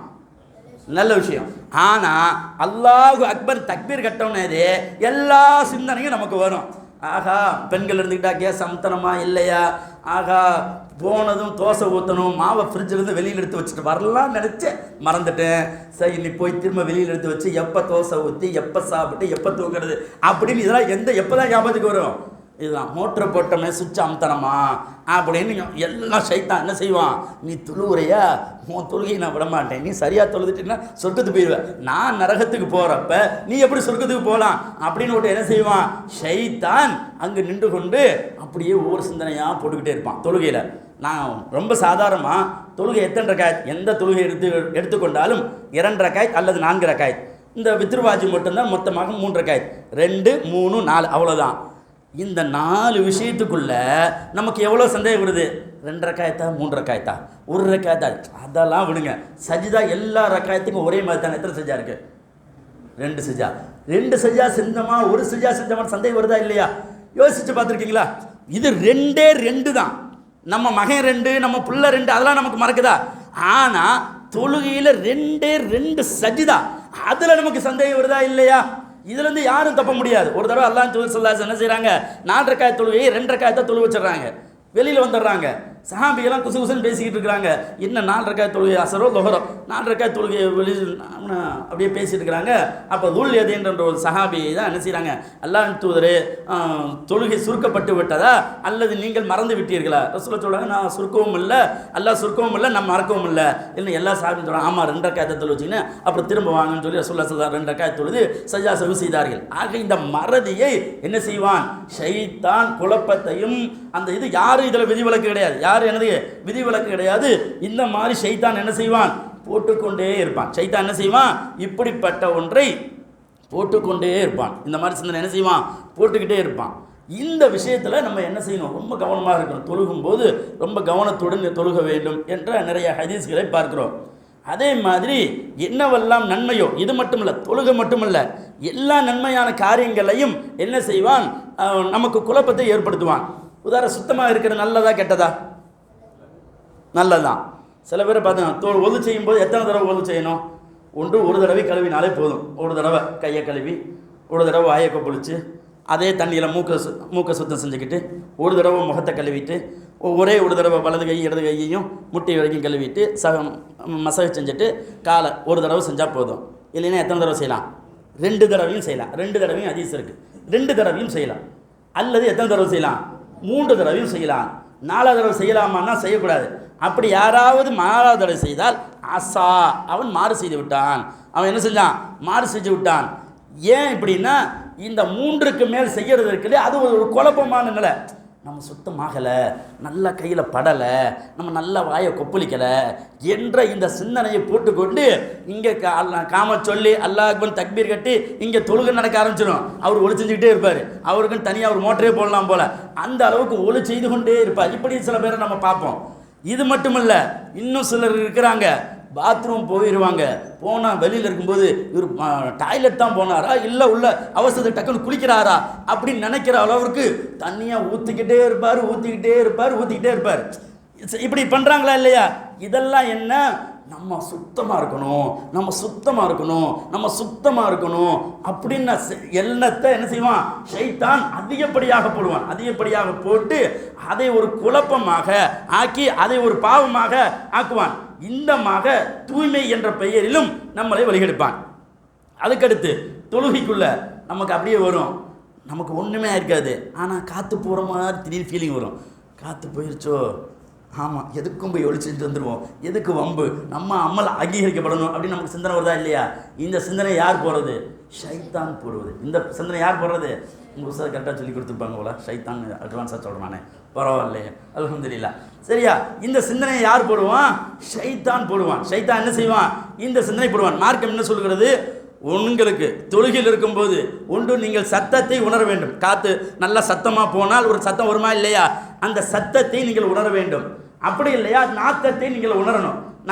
நல்ல விஷயம். ஆனால் அல்லாஹு அக்பர் தக்பீர் கட்டவுனே எல்லா சிந்தனையும் நமக்கு வரும். ஆகா, பெண்கள் இருந்துக்கிட்டா கேஸ் அமுத்தனமா இல்லையா, ஆகா போனதும் தோசை ஊற்றணும், மாவை ஃப்ரிட்ஜிலேருந்து வெளியில் எடுத்து வச்சுட்டு வரலாம் நினச்சேன், மறந்துட்டேன், சரி நீ போய் திரும்ப வெளியில் எடுத்து வச்சு எப்போ தோசை ஊற்றி எப்போ சாப்பிட்டு எப்போ தூக்குறது அப்படின்னு இதெல்லாம் எப்போ தான் ஞாபகத்துக்கு வரும்? இதுதான் மோட்டரை போட்டோமே சுவிட்ச் அமுத்தனமா அப்படின்னு எல்லாம் ஷைத்தான் என்ன செய்வான், நீ தொழுவுறையா, உன் தொழுகை நான் விட மாட்டேன், நீ சரியாக தொழுதுட்டீங்கன்னா சொர்க்கத்துக்கு போயிடுவேன், நான் நரகத்துக்கு போகிறப்ப நீ எப்படி சொர்க்கத்துக்கு போகலாம் அப்படின்னு விட்டு என்ன செய்வான் ஷைத்தான் அங்கே நின்று கொண்டு அப்படியே ஒவ்வொரு சிந்தனையாக போட்டுக்கிட்டே இருப்பான் தொழுகையில். நான் ரொம்ப சாதாரணமாக தொழுகை எத்தனை ரக்காயத், எந்த தொழுகை எடுத்துக்கொண்டாலும் 2 ரக்காயத் அல்லது 4 ரக்காயத். இந்த வித்ருவாஜி மட்டும்தான் மொத்தமாக 3 ரக்காயத், 2, 3, 4 அவ்வளோதான். இந்த 4 விஷயத்துக்குள்ள நமக்கு எவ்வளோ சந்தேகம் வருது, 2 ரக்காயத்தா 3 ரக்காயத்தா 1 ரக்காயத்தா, அதெல்லாம் விடுங்க. சஜிதா எல்லா ரக்காயத்துக்கும் ஒரே மாதிரி தானே. எத்தனை சஜா இருக்கு? 2 சஜா. 2 சஜா செஞ்சமா 1 சஜா செஞ்சமா சந்தேகம் வருதா இல்லையா? யோசிச்சு பார்த்துருக்கீங்களா? இது 2 தான். நம்ம மகன் 2, நம்ம புள்ள 2, அதெல்லாம் நமக்கு மறக்குதா? ஆனால் தொழுகையில் 2 சஜிதா, அதில் நமக்கு சந்தேகம் வருதா இல்லையா? இதுலேருந்து யாரும் தப்ப முடியாது. ஒரு தடவை அல்லாஹ் தூதர் ஸல்லல்லாஹு அலைஹி வஸல்லம் என்ன செய்கிறாங்க, 4 ரக்காயத் தொழுகையை 2 ரக்காயத்தை தொழு வச்சிடறாங்க, வெளியில் வந்துடுறாங்க. சஹாபிகெல்லாம் குசு குசுன்னு பேசிக்கிட்டு இருக்கிறாங்க, என்ன 4 ரக்காயத் தொழுகை அசரோ லொஹரோ 4 ரக்காயத் தொழுகையை வெளியில் அப்படியே பேசிகிட்டு இருக்கிறாங்க. அப்போ துல் யதைன் என்ற ஒரு சஹாபி தான் என்ன செய்கிறாங்க, அல்லாஹ் தூதரே தொழுகை சுருக்கப்பட்டு விட்டதா அல்லது நீங்கள் மறந்து விட்டீர்களா? ரசூலுல்லாஹ் சொல்கிறாங்க, நான் சுருக்கவும் இல்லை, அல்லாஹ் சுருக்கவும் இல்லை, நான் மறக்கவும் இல்லை. இல்லை எல்லா சஹாபியும் சொல்கிறாங்க, ஆமாம் 2 ரக்காயத்தை தொழு வச்சிங்கன்னா அப்புறம் திரும்ப வாங்கன்னு சொல்லி ரசூலுல்லாஹ் ஸல்லல்லாஹு 2 ரக்காயத் தொழுது சஜ்ஜா சஹு செய்தார்கள். ஆக இந்த மறதியை என்ன செய்வான் ஷைத்தான், குழப்பத்தையும் அந்த இது யாரும் இதில் விதிவிலக்கு கிடையாது, யார் என்னது விதிவிலக்கு கிடையாது. இந்த மாதிரி ஷைத்தான் என்ன செய்வான், போட்டுக்கொண்டே இருப்பான். ஷைத்தான் என்ன செய்வான், இப்படிப்பட்ட ஒன்றை போட்டுக்கொண்டே இருப்பான். இந்த மாதிரி சிந்தனை என்ன செய்வான், போட்டுக்கிட்டே இருப்பான். இந்த விஷயத்தில் நம்ம என்ன செய்யணும், ரொம்ப கவனமாக இருக்கணும். தொழுகும்போது ரொம்ப கவனத்துடன் தொழுக வேண்டும் என்ற நிறைய ஹதீஸ்களை பார்க்கிறோம். அதே மாதிரி என்னவெல்லாம் நன்மையோ, இது மட்டுமல்ல, தொழுகை மட்டுமல்ல, எல்லா நன்மையான காரியங்களையும் என்ன செய்வான், நமக்கு குழப்பத்தை ஏற்படுத்துவான். உதாரணம், சுத்தமாக இருக்கிற நல்லதா கெட்டதா? நல்லதான். சில பேரை பார்த்தீங்கன்னா ஒது செய்யும்போது எத்தனை தடவை ஒது செய்யணும்? ஒரு தடவை கழுவினாலே போதும். ஒரு தடவை கையை கழுவி, ஒரு தடவை வாயை கொப்பளிச்சு, அதே தண்ணியில் மூக்கை சுத்தம் செஞ்சுக்கிட்டு ஒரு தடவை முகத்தை கழுவிட்டு ஒரே ஒரு தடவை வலது கை இடது கையையும் முட்டி வரைக்கும் கழுவிட்டு மசாஜ் செஞ்சுட்டு காலை ஒரு தடவை செஞ்சால் போதும். இல்லைன்னா எத்தனை தடவை செய்யலாம்? 2 தடவையும் செய்யலாம். 2 தடவையும் ஹதீஸ் இருக்குது, 2 தடவையும் செய்யலாம். அல்லது எத்தனை தடவை செய்யலாம்? 3 தடவையும் செய்யலாம். 4வது தடவை செய்யலாமான்னா செய்யக்கூடாது. அப்படி யாராவது 4வது தடவை செய்தால் அசா, அவன் மாறு செய்து விட்டான். அவன் என்ன செஞ்சான்? மாறு செஞ்சு விட்டான். ஏன் இப்படின்னா, இந்த 3க்கு மேல் செய்கிறது இருக்குது, அது ஒரு குழப்பமான நிலை. நம்ம சுத்தமாகலை, நல்லா கையில் படலை, நம்ம நல்லா வாயை கொப்பளிக்கலை என்ற இந்த சிந்தனையை போட்டுக்கொண்டு இங்கே காம சொல்லி அல்லாஹ் அக்பர் தக்பீர் கட்டி இங்கே தொழுகை நடக்க ஆரம்பிச்சிடும். அவர் ஒளி செஞ்சுக்கிட்டே இருப்பார். அவருக்குன்னு தனியாக ஒரு மோட்டரே போடலாம் போல், அந்த அளவுக்கு ஒளி செய்து கொண்டே இருப்பார். இப்படி சில பேரை நம்ம பார்ப்போம். இது மட்டுமல்ல, இன்னும் சிலர் இருக்கிறாங்க, பாத்ரூம் போயிடுவாங்க. போனால் வெளியில் இருக்கும்போது இவர் டாய்லெட் தான் போனாரா இல்லை உள்ள அவசரத்தை டக்குன்னு குளிக்கிறாரா அப்படின்னு நினைக்கிற அளவுக்கு தண்ணியாக ஊற்றிக்கிட்டே இருப்பார். இப்படி பண்ணுறாங்களா இல்லையா? இதெல்லாம் என்ன? நம்ம சுத்தமாக இருக்கணும் அப்படின்னு எண்ணத்தை என்ன செய்வான்? ஷைத்தான் அதிகப்படியாக போட்டு அதை ஒரு குழப்பமாக ஆக்கி அதை ஒரு பாவமாக ஆக்குவான். இந்த தூய்மை என்ற பெயரிலும் நம்மளை வழிகெடுப்பான். அதுக்கடுத்து தொழுகைக்குள்ள நமக்கு அப்படியே வரும், நமக்கு ஒன்றுமே இருக்காது, ஆனால் காற்று போகிற மாதிரி திடீர்னு ஃபீலிங் வரும். காற்று போயிடுச்சோ, ஆமாம், எதுக்கும் போய் ஒழிச்சுட்டு வந்துடுவோம், எதுக்கு வம்பு, நம்ம அமல் அங்கீகரிக்கப்படணும் அப்படின்னு நமக்கு சிந்தனை வருதா இல்லையா? இந்த சிந்தனை யார் போடுறது? ஷைத்தான் போடுவது. இந்த சிந்தனை யார் போடுறது? உங்கள் உஸ்தாத் கரெக்டாக சொல்லி கொடுத்துருப்பாங்க போல, ஷைத்தான் அட்வான்ஸாக சொல்கிறேன் நானே, பரவாயில்லையே, அல்ஹம்துலில்லாஹ். சரியா? இந்த சிந்தனையை யார் போடுவான்? ஷைத்தான் போடுவான். ஷைத்தான் என்ன செய்வான்? இந்த சிந்தனை போடுவான். மார்க்கம் என்ன சொல்கிறது? உங்களுக்கு தொழுகையில் இருக்கும்போது ஒன்று நீங்கள் சத்தத்தை உணர வேண்டும். காற்று நல்லா சத்தமாக போனால் ஒரு சத்தம் வருமா இல்லையா? அந்த சத்தத்தை நீங்கள் உணர வேண்டும். அப்படி இல்லையா, நாத்தத்தை நீங்கள் உணரணும்.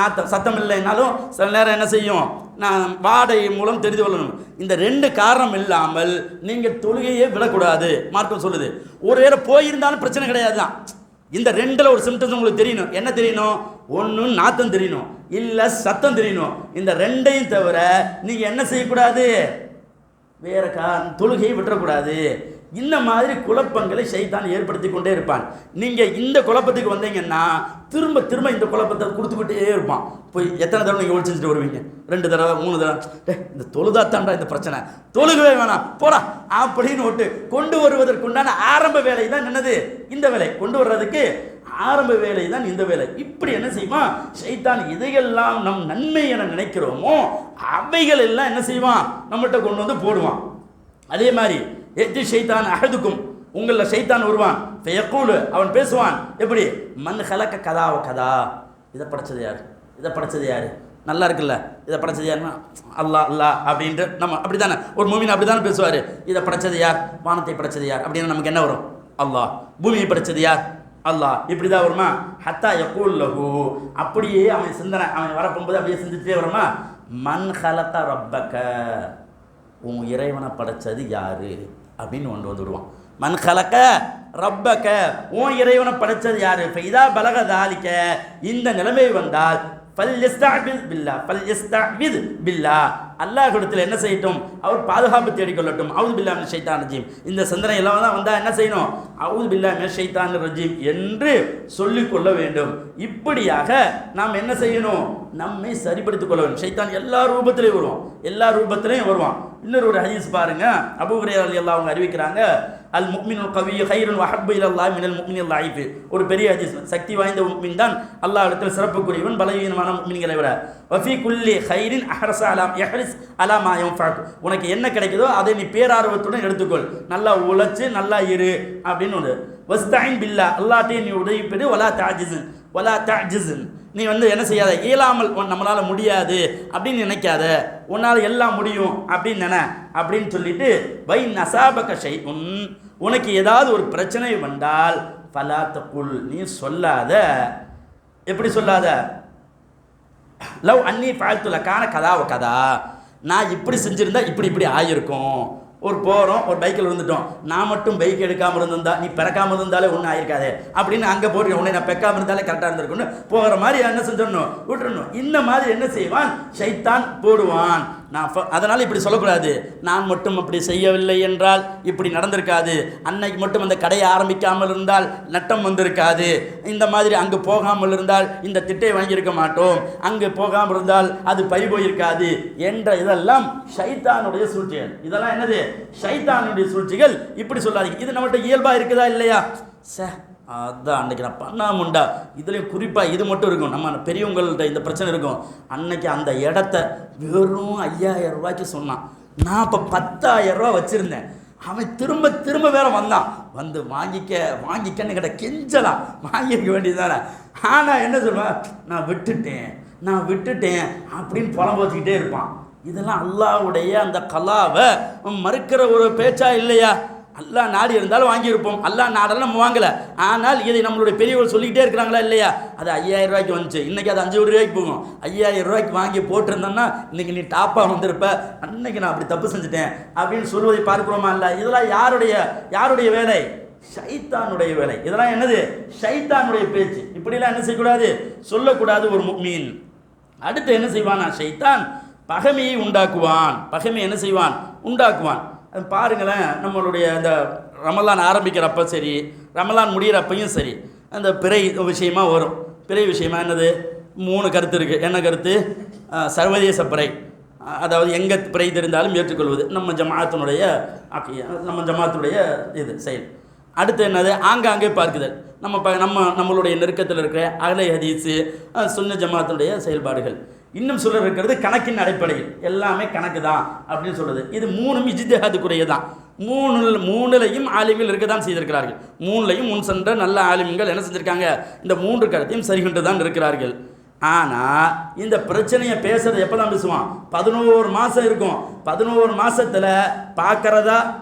சத்தம் இல்லைனாலும் சில நேரம் என்ன செய்யும்? நான் வாடை மூலம் தெரிந்து கொள்ளணும். இந்த 2 காரணம் இல்லாமல் நீங்கள் தொழுகையே விடக்கூடாது மார்க்கம் சொல்லுது. ஒரு வேளை போயிருந்தாலும் பிரச்சனை கிடையாது தான். இந்த 2ல் ஒரு சிம்டம்ஸ் உங்களுக்கு தெரியணும். என்ன தெரியணும்? ஒன்று நாத்தம் தெரியணும், இல்லை சத்தம் தெரியணும். இந்த 2ஐயும் தவிர நீங்கள் என்ன செய்யக்கூடாது? வேற தொழுகையை விட்டுறக்கூடாது. இந்த மாதிரி குழப்பங்களை ஷைத்தான் ஏற்படுத்தி கொண்டே இருப்பான். நீங்கள் இந்த குழப்பத்துக்கு வந்தீங்கன்னா திரும்ப இந்த குழப்பத்தை கொடுத்துக்கிட்டே இருப்பான். போய் எத்தனை தடவை நீங்கள் ஒளி செஞ்சுட்டு வருவீங்க? 2 தடவை 3 தடவை. இந்த தொழுதாத்தாண்டா இந்த பிரச்சனை, தொழுகவே வேணாம் போடா அப்படின்னு விட்டு கொண்டு வருவதற்குண்டான ஆரம்ப வேலை தான் என்னது? இந்த வேலை கொண்டு வர்றதுக்கு ஆரம்ப வேலை தான் இந்த வேலை. இப்படி என்ன செய்வான் ஷைத்தான்? இதையெல்லாம் நம் நன்மை என நினைக்கிறோமோ அவைகள் எல்லாம் என்ன செய்வான்? நம்மகிட்ட கொண்டு வந்து போடுவான். அதே மாதிரி எத்தி ஷைத்தான் அஹதுக்கும், உங்களில் ஷைத்தான் வருவான். ஃபயக்கூலு, அவன் பேசுவான். எப்படி? மன் ஹலக்க கதாவ கதா, இதை படைச்சது யார்? நல்லா இருக்குல்ல, இதை படைச்சது யாருன்னா அல்லாஹ் அல்லாஹ் அப்படின்ட்டு நம்ம அப்படி தானே, ஒரு மூமின் அப்படி தானே பேசுவார். இதை படைச்சது யார்? வானத்தை படைச்சது யார் அப்படின்னு நமக்கு என்ன வரும்? அல்லாஹ். பூமியை படைச்சது யார்? அல்லாஹ். இப்படி தான் வருமா? ஹத்தா யக்கூல் லஹு, அப்படியே அவன் சிந்தனை, அவன் வரப்போகும்போது அப்படியே சிந்திச்சே வருமா? மன் ஹலக ரப்பக, உன் இறைவனை படைச்சது யாரு அப்படின்னு கொண்டு வந்துடுவான். மன் ஹலக ரப்பக, உன் இறைவனை படைச்சது யாரு? ஃபைதா பலக தாலிக, இந்த நிலைமை வந்தால் ஃபல்யஸ்தஅவித் பில்லாஹ், அல்லாஹ்விடத்தில் என்ன செய்யட்டும்? அவர் பாதுகாப்பு தேடிக்கொள்ளட்டும். அவுது பில்லாஹ் மினஷ் ஷைத்தானிர் ரஜீம். இந்த சிந்தனை எல்லாம் தான் வந்தால் என்ன செய்யணும்? அவுது பில்லாஹ் மினஷ் ஷைத்தானிர் ரஜீம் என்று சொல்லிக்கொள்ள வேண்டும். இப்படியாக நாம் என்ன செய்யணும்? நம்மை சரிப்படுத்திக் கொள்ள வேண்டும். ஷைத்தான் எல்லா ரூபத்திலையும் வருவான். இன்னொரு ஒரு ஹதீஸ் பாருங்க, அபூ ஹுரைரா ரலியல்லாஹு அன்ஹு அறிவிக்கிறாங்க, அல் முஃமினுல் கவிய்யு கைருன் வ ஹப்பு இலல்லாஹி மினல் முஃமினில் லைஃப். ஒரு பெரிய ஹதீஸ். சக்தி வாய்ந்த முஃமின் தான் அல்லாஹ்விடத்தில் சிறப்புக்குரியவன் பலவீனமான முஃமின்களை விட. வஃபி குல்லி கைரின் அஹ்ரஸ அலா மா யன்ஃபஅக், உனக்கு என்ன கிடைக்குதோ அதை நீ பேரார்வத்துடன் எடுத்துக்கொள், நல்லா உழைச்சு நல்லா இரு அப்படின்னு ஒன்று. வஸ்தஈன் பில்லாஹ், அல்லாஹ்ட்டே நீ உதவி பெறு. வலா தஅஜிஸ், நீ என்ன செய்யாத, இயலாமல் நம்மளால் முடியாது அப்படின்னு நினைக்காத, உன்னால் எல்லாம் முடியும் அப்படின்னு அப்படின்னு சொல்லிட்டு, வை நசாபக ஷைஉன், உனக்கு ஏதாவது ஒரு பிரச்சனை வந்தால் ஃபலா தகுல், நீ சொல்லாத. எப்படி சொல்லாத? லவ் அன்னி ஃபஅல்து லகான கதா வ கதா, நான் இப்படி செஞ்சுருந்தா இப்படி ஆகியிருக்கும். ஒரு போகிறோம், ஒரு பைக்கில் இருந்துட்டோம், நான் மட்டும் பைக் எடுக்காமல் இருந்திருந்தா, நீ பிறக்காமல் இருந்தாலே ஒன்றும் ஆயிருக்காதே அப்படின்னு அங்கே போட்டு உன்னை நான் பெக்காமல் இருந்தாலே கரெக்டாக இருந்திருக்குன்னு போகிற மாதிரி என்ன செஞ்சிடணும்? விட்டுறணும். இந்த மாதிரி என்ன செய்வான்? ஷைத்தான் போடுவான். அதனால் இப்படி சொல்லக்கூடாது. நான் மட்டும் அப்படி செய்யவில்லை என்றால் இப்படி நடந்திருக்காது, அன்னைக்கு மட்டும் அந்த கடையை ஆரம்பிக்காமல் இருந்தால் நட்டம் வந்திருக்காது, இந்த மாதிரி அங்கு போகாமல் இருந்தால் இந்த திட்டை வாங்கியிருக்க மாட்டோம், அங்கு போகாமல் இருந்தால் அது பறி போயிருக்காது என்ற இதெல்லாம் ஷைத்தானுடைய சூழ்ச்சிகள். இதெல்லாம் என்னது? ஷைத்தானுடைய சூழ்ச்சிகள். இப்படி சொல்லாதீங்க. இது நம்மகிட்ட இயல்பாக இருக்குதா இல்லையா? அதான் அன்றைக்கி நான் பண்ணாமுண்டா. இதுலேயும் குறிப்பாக இது மட்டும் இருக்கும், நம்ம பெரியவங்கள்ட்ட இந்த பிரச்சனை இருக்கும். அன்னைக்கு அந்த இடத்த வெறும் 5000 ரூபாய்க்கு சொன்னான், நான் இப்போ 10,000 ரூபா வச்சுருந்தேன். அவன் திரும்ப திரும்ப வேற வந்தான், வந்து வாங்கிக்கன்னு கேட்ட கெஞ்சலாம், வாங்கியிருக்க வேண்டியதுதானே. ஆனால் என்ன சொல்லுவேன், நான் விட்டுட்டேன் அப்படின்னு புலம்பு வச்சுக்கிட்டே இருப்பான். இதெல்லாம் அல்லாஹ்வுடைய அந்த கலாவை மறுக்கிற ஒரு பேச்சா இல்லையா? அல்லாஹ் நாடி இருந்தாலும் வாங்கியிருப்போம், அல்லாஹ் நாடெல்லாம் நம்ம வாங்கலை. ஆனால் இதை நம்மளுடைய பெரியவர்கள் சொல்லிக்கிட்டே இருக்கிறாங்களா இல்லையா? அது 5000 ரூபாய்க்கு வந்துச்சு, இன்றைக்கி அது 5 ரூபாய்க்கு போகும். 5000 ரூபாய்க்கு வாங்கி போட்டிருந்தோன்னா இன்றைக்கி நீ டாப்பாக வந்திருப்ப, அன்னைக்கு நான் அப்படி தப்பு செஞ்சுட்டேன் அப்படின்னு சொல்வதை பார்க்கிறோமா இல்லை? இதெல்லாம் யாருடைய வேலை? ஷைத்தானுடைய வேலை. இதெல்லாம் என்னது? ஷைத்தானுடைய பேச்சு. இப்படிலாம் என்ன செய்யக்கூடாது, சொல்லக்கூடாது ஒரு முஃமின். அடுத்து என்ன செய்வானா? ஷைத்தான் பகைமையை உண்டாக்குவான். பகைமை என்ன செய்வான்? உண்டாக்குவான். அது பாருங்களேன், நம்மளுடைய அந்த ரமலான் ஆரம்பிக்கிறப்ப சரி, ரமலான் முடிகிறப்பையும் சரி, அந்த பிறை விஷயமாக வரும். பிறை விஷயமா என்னது? 3 கருத்து இருக்குது. என்ன கருத்து? சர்வதேச பிறை, அதாவது எங்கே பிறை தெரிந்தாலும் ஏற்றுக்கொள்வது நம்ம ஜமாஅத்தினுடைய இது செயல். அடுத்து என்னது? ஆங்காங்கே பார்க்குதல். நம்மளுடைய நெருக்கத்தில் இருக்கிற அஹ்லே ஹதீஸு சுன்ன ஜமாஅத்தினுடைய செயல்பாடுகள். இன்னும் சொல்ல இருக்கிறது கணக்கின் அடிப்படையில், எல்லாமே கணக்கு தான் அப்படின்னு சொல்கிறது. இது 3ம் இஜ்திஹாதுக்குரிய தான். மூணுலையும் ஆலிம்கள் இருக்க தான் செய்திருக்கிறார்கள். 3லையும் முன் சென்ற நல்ல ஆலிம்கள் என்ன செஞ்சுருக்காங்க? இந்த 3 கருத்தையும் சரிகண்டு தான் இருக்கிறார்கள். ஆனால் இந்த பிரச்சனையை பேசுறது எப்போ தான் பேசுவான்? 11 மாதம் இருக்கும். 11 மாதத்தில்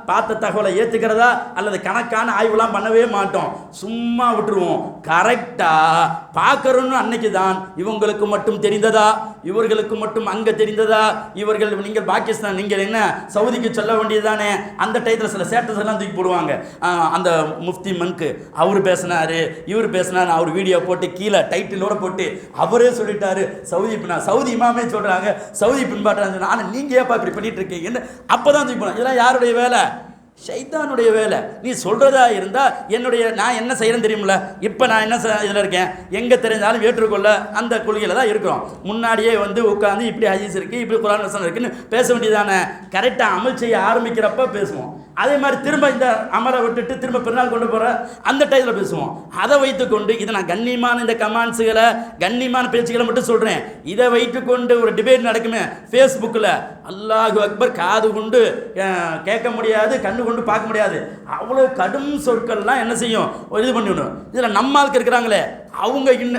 பார்த்த தகவலை ஏற்றுக்கிறதா அல்லது கணக்கான ஆய்வுலாம் பண்ணவே மாட்டோம், சும்மா விட்டுருவோம். கரெக்டாக பார்க்கறோன்னு அன்னைக்கு தான் இவங்களுக்கு மட்டும் தெரிந்ததா, இவர்களுக்கு மட்டும் அங்கே தெரிந்ததா, நீங்கள் பாகிஸ்தான், நீங்கள் என்ன சவுதிக்கு சொல்ல வேண்டியது தானே. அந்த டயத்தில் சில ஸ்டேட்டஸ் எல்லாம் தூக்கி போடுவாங்க. அந்த முஃப்தி மன்க்கு அவர் பேசினாரு, இவர் பேசினார், அவர் வீடியோ போட்டு கீழே டைட்டிலோட போட்டு அவரே சொல்லிட்டாரு, சவுதி இமாமே சொல்கிறாங்க, சவுதி பின்பாட்டுறாங்க. ஆனால் நீங்கள் ஏப்பா இப்படி பண்ணிட்டு இருக்கீங்கன்னு அப்போ தான் தூக்கி போனோம். இதெல்லாம் யாருடைய வேலை? ஷைத்தானுடைய வேலை. நீ சொல்கிறதா இருந்தால் நான் என்ன செய்கிறேன்னு தெரியுமில்ல. இப்போ நான் என்ன இதில் இருக்கேன், எங்கே தெரிஞ்சாலும் ஏற்றுக்கொள்ள அந்த கொள்கையில் தான் இருக்கிறோம். முன்னாடியே உட்காந்து இப்படி ஹதீஸ் இருக்குது, இப்படி குர்ஆன் வசனம் இருக்குன்னு பேச வேண்டியதானே. கரெக்டாக அமல் செய்ய ஆரம்பிக்கிறப்ப பேசுவோம். அதே மாதிரி திரும்ப இந்த அமலை விட்டுட்டு திரும்ப பிறநாள் கொண்டு போகிற அந்த டைத்தில் பேசுவோம். அதை வைத்துக்கொண்டு இதை நான் கண்ணியமான இந்த கமெண்ட்ஸுகளை, கண்ணியமான பேச்சுக்களை மட்டும் சொல்கிறேன். இதை வைத்துக்கொண்டு ஒரு டிபேட் நடக்குமே ஃபேஸ்புக்கில், அல்லாஹு அக்பர், காது கொண்டு கேட்க முடியாது, கண்ணு கொண்டு பார்க்க முடியாது, அவ்வளோ கடும் சொற்கள்லாம் என்ன செய்யும், இது பண்ணிவிடும். இதில் நம்ம ஆளுக்கு இருக்கிறாங்களே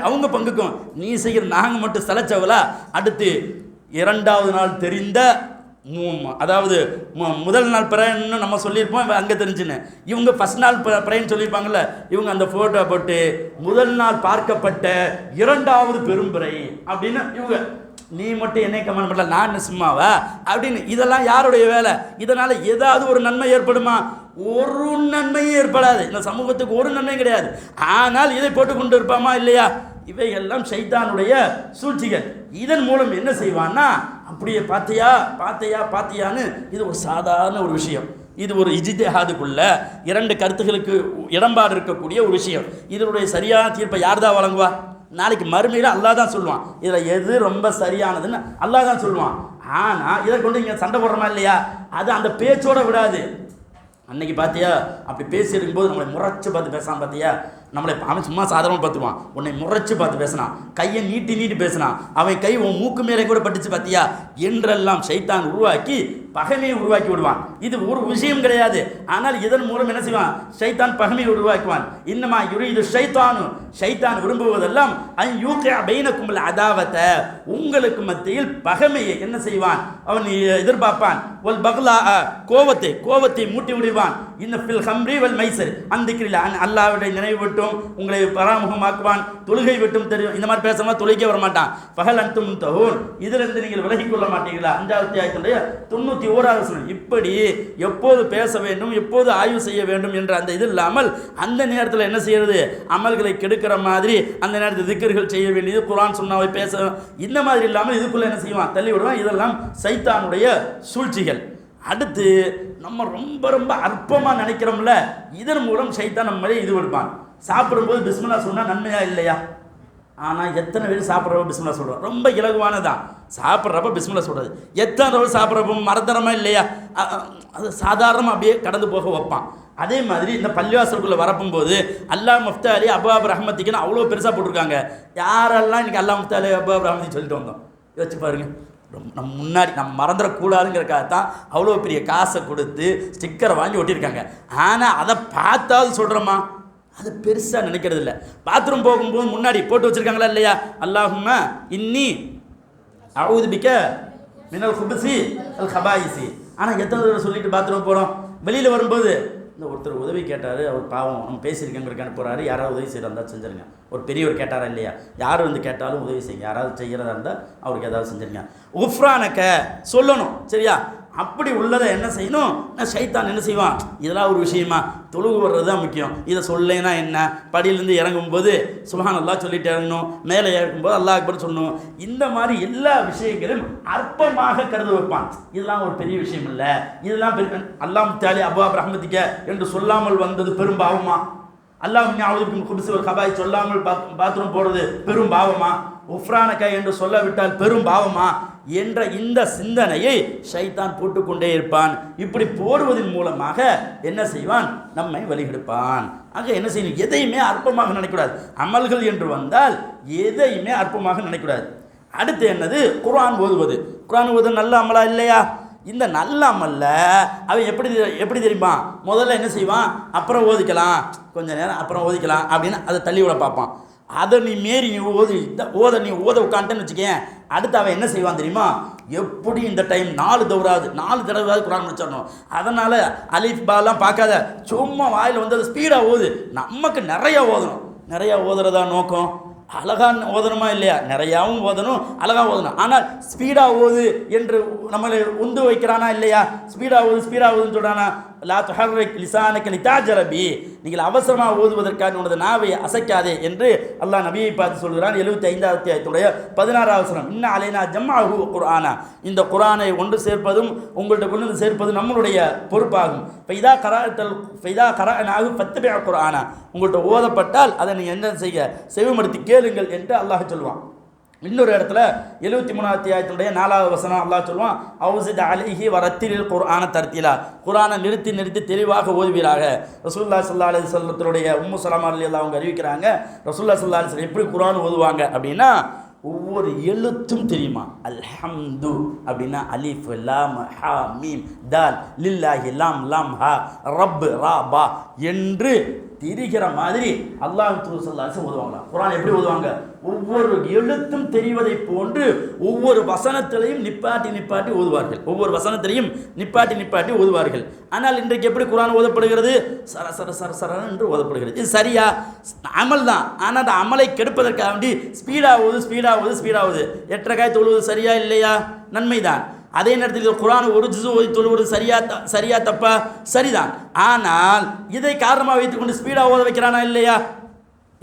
அவங்க பங்குக்கும் நீ செய்கிற நாங்கள் மட்டும் செலச்சவளா. அடுத்து 2வது நாள் தெரிந்த, அதாவது முதல் நாள் பிறைன்னு நம்ம சொல்லியிருப்போம், அங்கே தெரிஞ்சுன்னு. இவங்க ஃபஸ்ட் நாள் பிறைன்னு சொல்லியிருப்பாங்கல்ல, இவங்க அந்த ஃபோட்டோ போட்டு முதல் நாள் பார்க்கப்பட்ட 2வது பெரும்பிறை அப்படின்னு இவங்க. நீ மட்டும் என்னை கமெண்ட் பண்ணல, நான் சும்மாவா அப்படின்னு. இதெல்லாம் யாருடைய வேலை? இதனால் ஏதாவது ஒரு நன்மை ஏற்படுமா? ஒரு நன்மையும் ஏற்படாது. இந்த சமூகத்துக்கு ஒரு நன்மையும் கிடையாது. ஆனால் இதை போட்டு கொண்டு இருப்பாமா இல்லையா? இவையெல்லாம் ஷைத்தானுடைய சூழ்ச்சிகள். இதன் மூலம் என்ன செய்வான்னா, அப்படியே பாத்தியான்னு இது ஒரு சாதாரண ஒரு விஷயம். இது ஒரு இஜ்திஹாதுக்குள்ள 2 கருத்துகளுக்கு இடம்பாடு இருக்கக்கூடிய ஒரு விஷயம். இதனுடைய சரியான தீர்ப்பை யார் தான் வழங்குவா? நாளைக்கு மறுமையில் அல்லாஹ் தான் சொல்லுவான். இதில் எது ரொம்ப சரியானதுன்னு அல்லாஹ் தான் சொல்லுவான். ஆனால் இதை கொண்டு இங்கே சண்டை போடுறோமா இல்லையா, அது அந்த பேச்சோட விடாது. அன்னைக்கு பார்த்தியா அப்படி பேசியிருக்கும்போது நம்மளை முறைச்சு பார்த்து பேசான். பார்த்தியா, நம்மளை அவன் சும்மா சாதாரணமாக பார்த்துவான், உன்னை முறைச்சு பார்த்து பேசினான், கையை நீட்டி பேசினான், அவன் கை உன் மூக்கு மேலே கூட பட்டுச்சு பார்த்தியா என்றெல்லாம் ஷைத்தான் உருவாக்கி பகைமையை உருவாக்கி விடுவான். இது ஒரு விஷயம் கிடையாது. ஆனால் இதன் மூலம் என்ன செய்வான்? ஷைத்தான் பகைமையை உருவாக்குவான். இன்னமா யுரீது ஷைத்தான் விரும்புவதெல்லாம் பைனக்கும் அதாவத்தை, உங்களுக்கு மத்தியில் பகைமையை என்ன செய்வான்? அவன் எதிர்பார்ப்பான். ஒல் பக்லா, கோவத்தை மூட்டி விடுவான். இந்த ஃபில் ஹம்ரி வல் மைசர், அந்த அல்லாஹ்வுடைய நினைவு விட்டும் உங்களை பராமுகமாக்குவான், தொழுகை விட்டும் தெரியும். இந்த மாதிரி பேசாமல் தொழுகே வரமாட்டான். பகல் அன்தும் தஹூன், இதிலிருந்து நீங்கள் விலகிக் கொள்ள மாட்டீங்களா? 5வது அத்தியாயத்தினுடைய 90 61வது வசனம். இப்படி எப்போது பேச வேண்டும், எப்போது ஆய்வு செய்ய வேண்டும் என்ற அந்த இது இல்லாமல் அந்த நேரத்தில் என்ன செய்யறது, அமல்களை கெடுக்கிற மாதிரி அந்த நேரத்தில் திக்ர்கள் செய்ய வேண்டியது, குர்ஆன் சுன்னாவை பேச, இந்த மாதிரி இல்லாமல் இதுக்குள்ள என்ன செய்வான், தள்ளி விடுவான். இதெல்லாம் சைத்தானுடைய சூழ்ச்சிகள். அடுத்து நம்ம ரொம்ப ரொம்ப அற்பமாக நினைக்கிறோம்ல, இதன் மூலம் சைத்தான் நம்மளே இது கொடுப்பான். சாப்பிடும்போது பிஸ்மில்லா சொன்னால் நன்மையா இல்லையா? ஆனால் எத்தனை பேர் சாப்பிட்றப்ப பிஸ்மில்லா சொல்கிறோம்? ரொம்ப இலகுவானதான். சாப்பிட்றப்ப பிஸ்மில்லா சொல்கிறது. எத்தனை தடவை சாப்பிட்றப்ப மறந்துடுறமா இல்லையா? அது சாதாரணமாக அப்படியே கடந்து போக வைப்பான். அதே மாதிரி இந்த பள்ளிவாசலுக்குள்ளே வரப்பும்போது அல்லாஹ் முஃப்தாலி அபுவாப் ரஹ்மத்திக்குன்னு அவ்வளோ பெருசாக போட்டிருக்காங்க. யாரெல்லாம் இன்றைக்கி அல்லாஹ் முஃப்தாலி அபுவாப் ரஹ்மத்தி சொல்லிட்டு வந்தோம்? யோசிச்சு பாருங்க. நம்ம முன்னாடி நம்ம மறந்துடக்கூடாதுங்கிறக்காகத்தான் அவ்வளோ பெரிய காசை கொடுத்து ஸ்டிக்கரை வாங்கி ஒட்டியிருக்காங்க. ஆனால் அதை பார்த்தாவது சொல்கிறோமா? அது பெருசாக நினைக்கிறது இல்லை. பாத்ரூம் போகும்போது முன்னாடி போட்டு வச்சுருக்காங்களா இல்லையா? அல்லாஹும்ம இன்னி அஊது பிக்க மினல் குபுசி அல் கபாயிசி. ஆனால் எத்தனை தடவை சொல்லிட்டு பாத்ரூம் போகிறோம்? வெளியில் வரும்போது இந்த ஒருத்தர் உதவி கேட்டார், அவர் பாவம் நம்ம பேசியிருக்கேங்கிறக்கான போகிறாரு, யாராவது உதவி செய்கிறதா இருந்தால் செஞ்சுருங்க. ஒரு பெரியவர் கேட்டாரா இல்லையா? யார் வந்து கேட்டாலும் உதவி செய்யுங்க. யாராவது செய்கிறதா இருந்தால் அவருக்கு ஏதாவது செஞ்சுருங்க. உஃப்ரானக்க சொல்லணும், சரியா? அப்படி உள்ளதை என்ன செய்யணும்? சைத்தான் என்ன செய்வான், இதெல்லாம் ஒரு விஷயமா, தொழுகு வர்றது தான் முக்கியம், இதை சொல்லேன்னா என்ன, படியிலேருந்து இறங்கும்போது சுப்ஹானல்லாஹ் சொல்லிட்டு இறங்கணும், மேலே இறங்கும்போது அல்லாஹ் அக்பர் சொல்லணும். இந்த மாதிரி எல்லா விஷயங்களும் அற்பமாக கருத வைப்பான். இதெல்லாம் ஒரு பெரிய விஷயம் இல்லை, இதெல்லாம் பெரிய அல்லாஹ் தாலி அபுவாப் ரஹ்மத்திக்க என்று சொல்லாமல் வந்தது பெரும் பாவமா? அல்லாஹ் ஞாபகம் குபுசி ஒரு கபாய் சொல்லாமல் பாத்ரூம் போடுறது பெரும் பாவமா? உஃப்ரானக்க என்று சொல்லவிட்டால் பெரும் பாவமா என்ற இந்த சிந்தனையை ஷைத்தான் போட்டுக்கொண்டே இருப்பான். இப்படி போடுவதன் மூலமாக என்ன செய்வான், நம்மை வழிகெடுப்பான். ஆக என்ன செய்யணும், எதையுமே அற்பமாக நினைக்கூடாது. அமல்கள் என்று வந்தால் எதையுமே அற்பமாக நினைக்கூடாது. அடுத்து என்னது, குர்ஆன் ஓதுவது. குர்ஆன் ஓதுவது நல்ல அமலா இல்லையா? இந்த நல்ல அமல்ல அவன் எப்படி தெரியுமா, முதல்ல என்ன செய்வான், அப்புறம் ஓதிக்கலாம், கொஞ்சம் நேரம் அப்புறம் ஓதிக்கலாம் அப்படின்னு அதை தள்ளி விட பார்ப்பான். அதை நீ மீறி நீ ஓத உட்காந்துன்னு வச்சுக்கேன், அடுத்து அவன் என்ன செய்வான் தெரியுமா, எப்படி இந்த டைம் 4 தடவையாவது குர்ஆன் முடிச்சிடணும். அதனால் அலிஃப் பாலாம் பார்க்காத, சும்மா வாயில் வந்து அதை ஸ்பீடாக ஓது. நமக்கு நிறையா ஓதணும், நிறையா ஓதுறதா நோக்கம். அழகாக ஓதணுமா இல்லையா? நிறையாவும் ஓதணும், அழகாக ஓதணும். ஆனால் ஸ்பீடாக ஓது என்று நம்மளை உந்து வைக்கிறானா இல்லையா? ஸ்பீடாக ஓதுன்னு சொல்கிறானா? லா துஹர்ரிக் லிசானக லிதாஜர பி, நீங்கள் அவசரமாக ஓதுவதற்காக உனது நாவை அசைக்காதே என்று அல்லாஹ் நபியை பார்த்து சொல்கிறான். 75வது அத்தியாயத்துடைய 16வது வசனம். இன்ன அலைனா ஜம்அஹு குர்ஆனா, இந்த குர்ஆனை ஒன்று சேர்ப்பதும் உங்கள்கிட்ட கொண்டு வந்து சேர்ப்பதும் நம்மளுடைய பொறுப்பாகும். ஃபைதா கரஅனாஹு ஃபத்தபிஅ குர்ஆனா, உங்கள்கிட்ட ஓதப்பட்டால் அதை நீங்கள் என்ன செய்ய, செவிமடுத்து கேளுங்கள் என்று அல்லாஹ் சொல்லுவான். இன்னொரு இடத்துல 73வது அத்தியாயத்தினுடைய 4வது வசனம் அல்லாஹ் சொல்லுவான், அவுஸித் அலைஹி வரத்திலில் குர்ஆன தர்தீலா, குர்ஆனை நிறுத்தி தெளிவாக ஓதுவீராக. ரசூலுல்லாஹி ஸல்லல்லாஹு அலைஹி வஸல்லத்துடைய உம்மு ஸலமா ரலியல்லாஹு அவங்க அறிவிக்கிறாங்க, ரசூலுல்லாஹி ஸல்லல்லாஹு அலைஹி வஸல்லம் எப்படி குர்ஆன் ஓதுவாங்க அப்படின்னா, ஒவ்வொரு எழுத்தும் தெரியுமா. அல்ஹம்து அப்படின்னா அலிஃப் லாம் ஹா மீம் தால், லில்லாஹி லாம் லாம் ஹா ரப் ரா பா என்று தெரிகிற மாதிரி அல்லாஹ் ஸல்லல்லாஹு ஓதுவாங்களா. குர்ஆன் எப்படி ஓதுவாங்க, ஒவ்வொரு எழுத்தும் தெரிவதை போன்று ஒவ்வொரு வசனத்திலையும் நிப்பாட்டி ஓதுவார்கள். ஒவ்வொரு வசனத்திலையும் நிப்பாட்டி ஓதுவார்கள். ஆனால் இன்றைக்கு எப்படி குர்ஆன் ஓதப்படுகிறது, சர சர சர சர என்று ஓதப்படுகிறது. இது சரியா? அமல் தான். ஆனால் அந்த அமலை கெடுப்பதற்காக வேண்டி ஸ்பீடாகுது 8 காய் தொழுவது சரியா இல்லையா? நன்மைதான். அதே நேரத்தில் குர்ஆன் ஒரு ஜுஸு ஓதி தொழுவது சரியா தப்பா? சரிதான். ஆனால் இதை காரணமாக வைத்துக்கொண்டு ஸ்பீடாக ஓத வைக்கிறானா இல்லையா?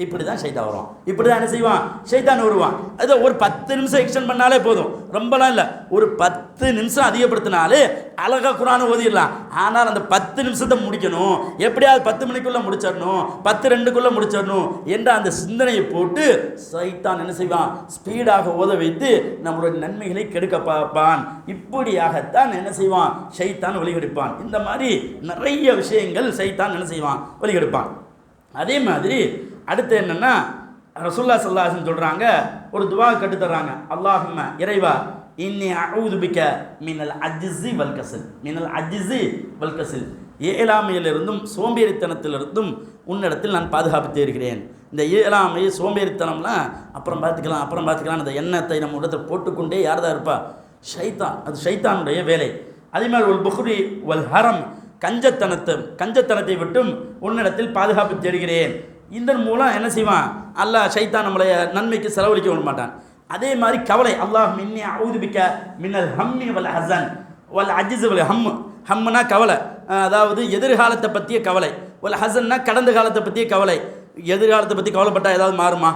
இப்படி தான் ஷைத்தான் வருவான். இப்படி தான் என்ன செய்வான், ஷைத்தான் வருவான். அது ஒரு 10 நிமிஷம் எக்ஸ்டெண்ட் பண்ணாலே போதும், ரொம்பலாம் இல்லை, ஒரு 10 நிமிஷம் அதிகப்படுத்தினாலே அழகாக குர்ஆனை ஓதிடலாம். ஆனால் அந்த 10 நிமிஷத்தை முடிக்கணும், எப்படியாவது 10 மணிக்குள்ளே முடிச்சிடணும், 10:02 முடிச்சிடணும் என்ற அந்த சிந்தனையை போட்டு ஷைத்தான் என்ன செய்வான், ஸ்பீடாக ஓத வைத்து நம்மளுடைய நன்மைகளை கெடுக்க பார்ப்பான். இப்படியாகத்தான் என்ன செய்வான், ஷைத்தான் வழிகெடுப்பான். இந்த மாதிரி நிறைய விஷயங்கள் ஷைத்தான் என்ன செய்வான், வழிகெடுப்பான். அதே மாதிரி அடுத்து என்னன்னா, ரசூலுல்லாஹி ஸல்லல்லாஹு அலைஹி வஸல்லம் சொல்றாங்க, ஒரு துஆ கட்டு தர்றாங்க. அல்லாஹும்ம, இறைவா, இன்னி அஊது பிக மினல் அஜ்ஸி வல் கஸல், இயலாமையிலிருந்தும் சோம்பேறித்தனத்திலிருந்தும் உன்னிடத்தில் நான் பாதுகாப்பு தேடுகிறேன். இந்த இயலாமை சோம்பேறித்தனம்லாம் அப்புறம் பார்த்துக்கலாம் அந்த எண்ணத்தை நம்ம இடத்தில் போட்டுக்கொண்டே யார்தான் இருப்பா, ஷைத்தான். அது ஷைத்தானுடைய வேலை. அதே மாதிரி ஒரு புக்ரி வல் ஹரம், கஞ்சத்தனத்தை விட்டும் உன்னிடத்தில் பாதுகாப்பு தேடுகிறேன். இதன் மூலம் என்ன செய்வான், அல்லாஹ் ஷைத்தான் நம்மளைய நன்மைக்கு செலவழிக்க விட மாட்டான். அதே மாதிரி கவலை, அல்லாஹ் மின்னி அஊது பிக மினல் ஹம்மி வல் ஹஸன், வல் அஜிஸ் வல் ஹம், ஹம்னா கவலை, அதாவது எதிர்காலத்தை பற்றிய கவலை. வல் ஹசன்னா கடந்த காலத்தை பற்றிய கவலை. எதிர்காலத்தை பற்றி கவலைப்பட்டால் ஏதாவது மாறுமா?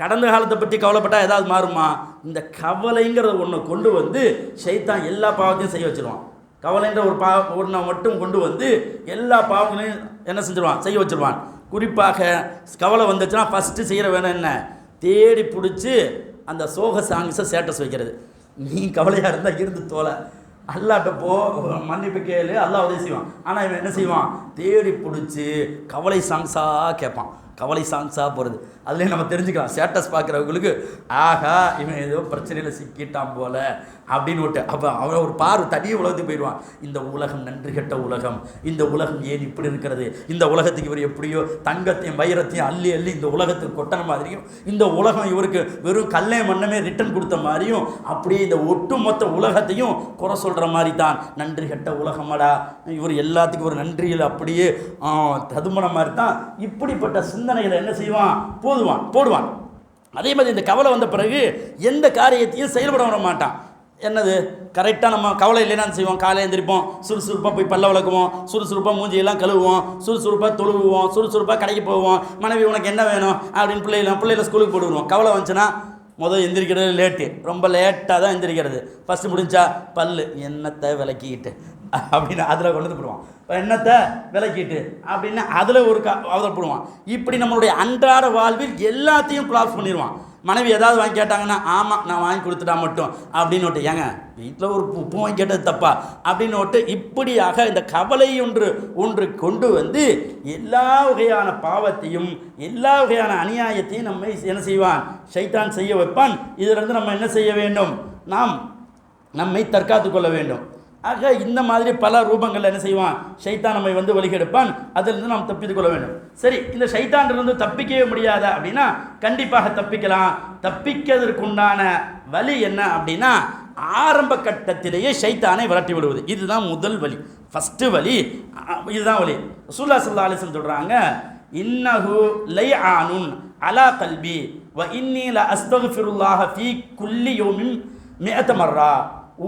கடந்த காலத்தை பற்றி கவலைப்பட்டால் ஏதாவது மாறுமா? இந்த கவலைங்கிறத ஒன்று கொண்டு வந்து ஷைத்தான் எல்லா பாவத்தையும் செய்ய வச்சிருவான். கவலைன்ற ஒரு ஒன்றை மட்டும் கொண்டு வந்து எல்லா பாவங்களையும் என்ன செஞ்சிருவான், செய்ய வச்சிருவான். குறிப்பாக கவலை வந்துச்சுன்னா ஃபஸ்ட்டு செய்கிற வேணும் என்ன, தேடி பிடிச்சி அந்த சோக சாங்ஸை ஸ்டேட்டஸ் வைக்கிறது. நீ கவலையாக இருந்தால் இருந்து தோலை, அல்லாட்ட போ, மன்னிப்பு கேளு, அல்லா உதவி செய்வான். ஆனால் இவன் என்ன செய்வான், தேடி பிடிச்சி கவலை சாங்ஸாக கேட்பான். கவலை சாங்ஸாக போகிறது. அதுலேயே நம்ம தெரிஞ்சுக்கலாம், ஸ்டேட்டஸ் பார்க்குறவங்களுக்கு ஆகா இவன் ஏதோ பிரச்சனையில் சிக்கிட்டான் போல அப்படின்னு விட்டு அப்போ அவன் ஒரு தனி உலகத்துக்கு போயிடுவான். இந்த உலகம் நன்றி கெட்ட உலகம், இந்த உலகம் ஏன் இப்படி இருக்கிறது, இந்த உலகத்துக்கு இவர் எப்படியோ தங்கத்தையும் வைரத்தையும் அள்ளி அள்ளி இந்த உலகத்துக்கு கொட்டின மாதிரியும், இந்த உலகம் இவருக்கு வெறும் கல்லே மண்ணமே ரிட்டன் கொடுத்த மாதிரியும், அப்படியே இந்த ஒட்டுமொத்த உலகத்தையும் குறை சொல்கிற மாதிரி தான் நன்றி கெட்ட உலகமாடா, இவர் எல்லாத்துக்கும் ஒரு நன்றியில் அப்படியே ததுமன மாதிரி தான். இப்படிப்பட்ட சிந்தனைகளை என்ன செய்வான், போடுவான். அதே மாதிரி இந்த கவலை வந்த பிறகு எந்த காரியத்தையும் செயல்பட விட மாட்டான். என்னது, கரெக்டாக நம்ம கவலை இல்லைன்னா செய்வோம், காலையில் எழுந்திரிப்போம், சுறுசுறுப்பாக போய் பல்ல விளக்குவோம், சுறுசுறுப்பாக மூஞ்சியெல்லாம் கழுவுவோம், சுறுசுறுப்பாக தொழுவுவோம், சுறுசுறுப்பாக கடைக்கு போவோம், மனைவி உனக்கு என்ன வேணும் அப்படின்னு பிள்ளைகளை ஸ்கூலுக்கு போடுவோம். கவலை வந்துச்சுன்னா முதல் எந்திரிக்கிறது லேட்டு, ரொம்ப லேட்டாக தான் எந்திரிக்கிறது. ஃபஸ்ட்டு முடிஞ்சா பல்லு என்னத்தை விளக்கிக்கிட்டு அப்படின்னு அதில் கொண்டு போடுவான், எண்ணத்தை விளக்கிட்டு அப்படின்னு அதில் ஒரு அவதப்படுவான். இப்படி நம்மளுடைய அன்றாட வாழ்வில் எல்லாத்தையும் கிளாஸ் பண்ணிடுவான். மனைவி ஏதாவது வாங்கி கேட்டாங்கன்னா ஆமாம் நான் வாங்கி கொடுத்துட்டா மட்டும் அப்படின்னு விட்டு, ஏங்க வீட்டில் ஒரு பூ வாங்கி கேட்டது தப்பா அப்படின்னு விட்டு, இப்படியாக இந்த கவலை ஒன்று கொண்டு வந்து எல்லா வகையான பாவத்தையும் எல்லா வகையான அநியாயத்தையும் நம்மை என்ன செய்வான், ஷைத்தான் செய்ய வைப்பான். இதிலிருந்து நம்ம என்ன செய்ய வேண்டும், நாம் நம்மை தற்காத்து கொள்ள வேண்டும். ஆக இந்த மாதிரி பல ரூபங்களில் என்ன செய்வான், ஷைத்தான் நம்மை வந்து வழிகெடுப்பான். அதிலிருந்து நாம் தப்பித்து கொள்ள வேண்டும். சரி, இந்த ஷைத்தானிலிருந்து தப்பிக்கவே முடியாத அப்படின்னா கண்டிப்பாக தப்பிக்கலாம். தப்பிக்கிறதுக்குண்டான வழி என்ன அப்படின்னா, ஆரம்ப கட்டத்திலேயே ஷைத்தானை விரட்டி விடுவது. இதுதான் முதல் வழி, ஃபஸ்ட்டு வழி இதுதான் வழி. ரசூலுல்லாஹி ஸல்லல்லாஹு அலைஹி வஸல்லம் சொல்கிறாங்க, இன்னஹு லைஆனுன் அலா கல்பி வ இன்னி ல அஸ்தக்ஃபிருல்லாஹ ஃபீ குல்லி யௌமின் மிஅத மர்ரா.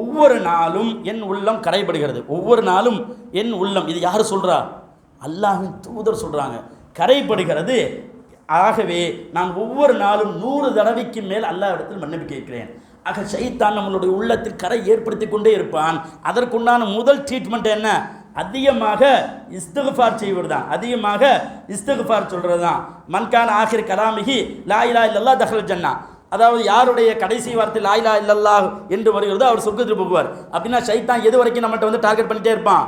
ஒவ்வொரு நாளும் என் உள்ளம் கரைப்படுகிறது, ஒவ்வொரு நாளும் என் உள்ளம், இது யார் சொல்கிறா, அல்லாஹ்வின் தூதர் சொல்கிறாங்க, கரைப்படுகிறது. ஆகவே நான் ஒவ்வொரு நாளும் 100 தடவைக்கு மேல் அல்லாஹ்விடத்தில் மன்னிப்பு கேட்கிறேன். ஆக ஷைத்தான் நம்மளுடைய உள்ளத்தில் கரை ஏற்படுத்தி கொண்டே இருப்பான். அதற்குண்டான முதல் ட்ரீட்மெண்ட் என்ன, அதிகமாக இஸ்திக்ஃபார் செய்வது தான், அதிகமாக இஸ்திக்ஃபார் சொல்கிறது தான். மன்கான ஆகிர் கலாமிஹி லா இலாஹா இல்லல்லாஹ் தஹல் ஜன்னா, அதாவது யாருடைய கடைசி வார்த்தை லா இலாஹா இல்லல்லாஹ் என்று வருகிறதோ அவர் சொர்க்கத்துக்கு போகுவார். அப்படின்னா ஷைத்தான் எது வரைக்கும் நம்மகிட்ட வந்து டார்கெட் பண்ணிட்டே இருப்பான்,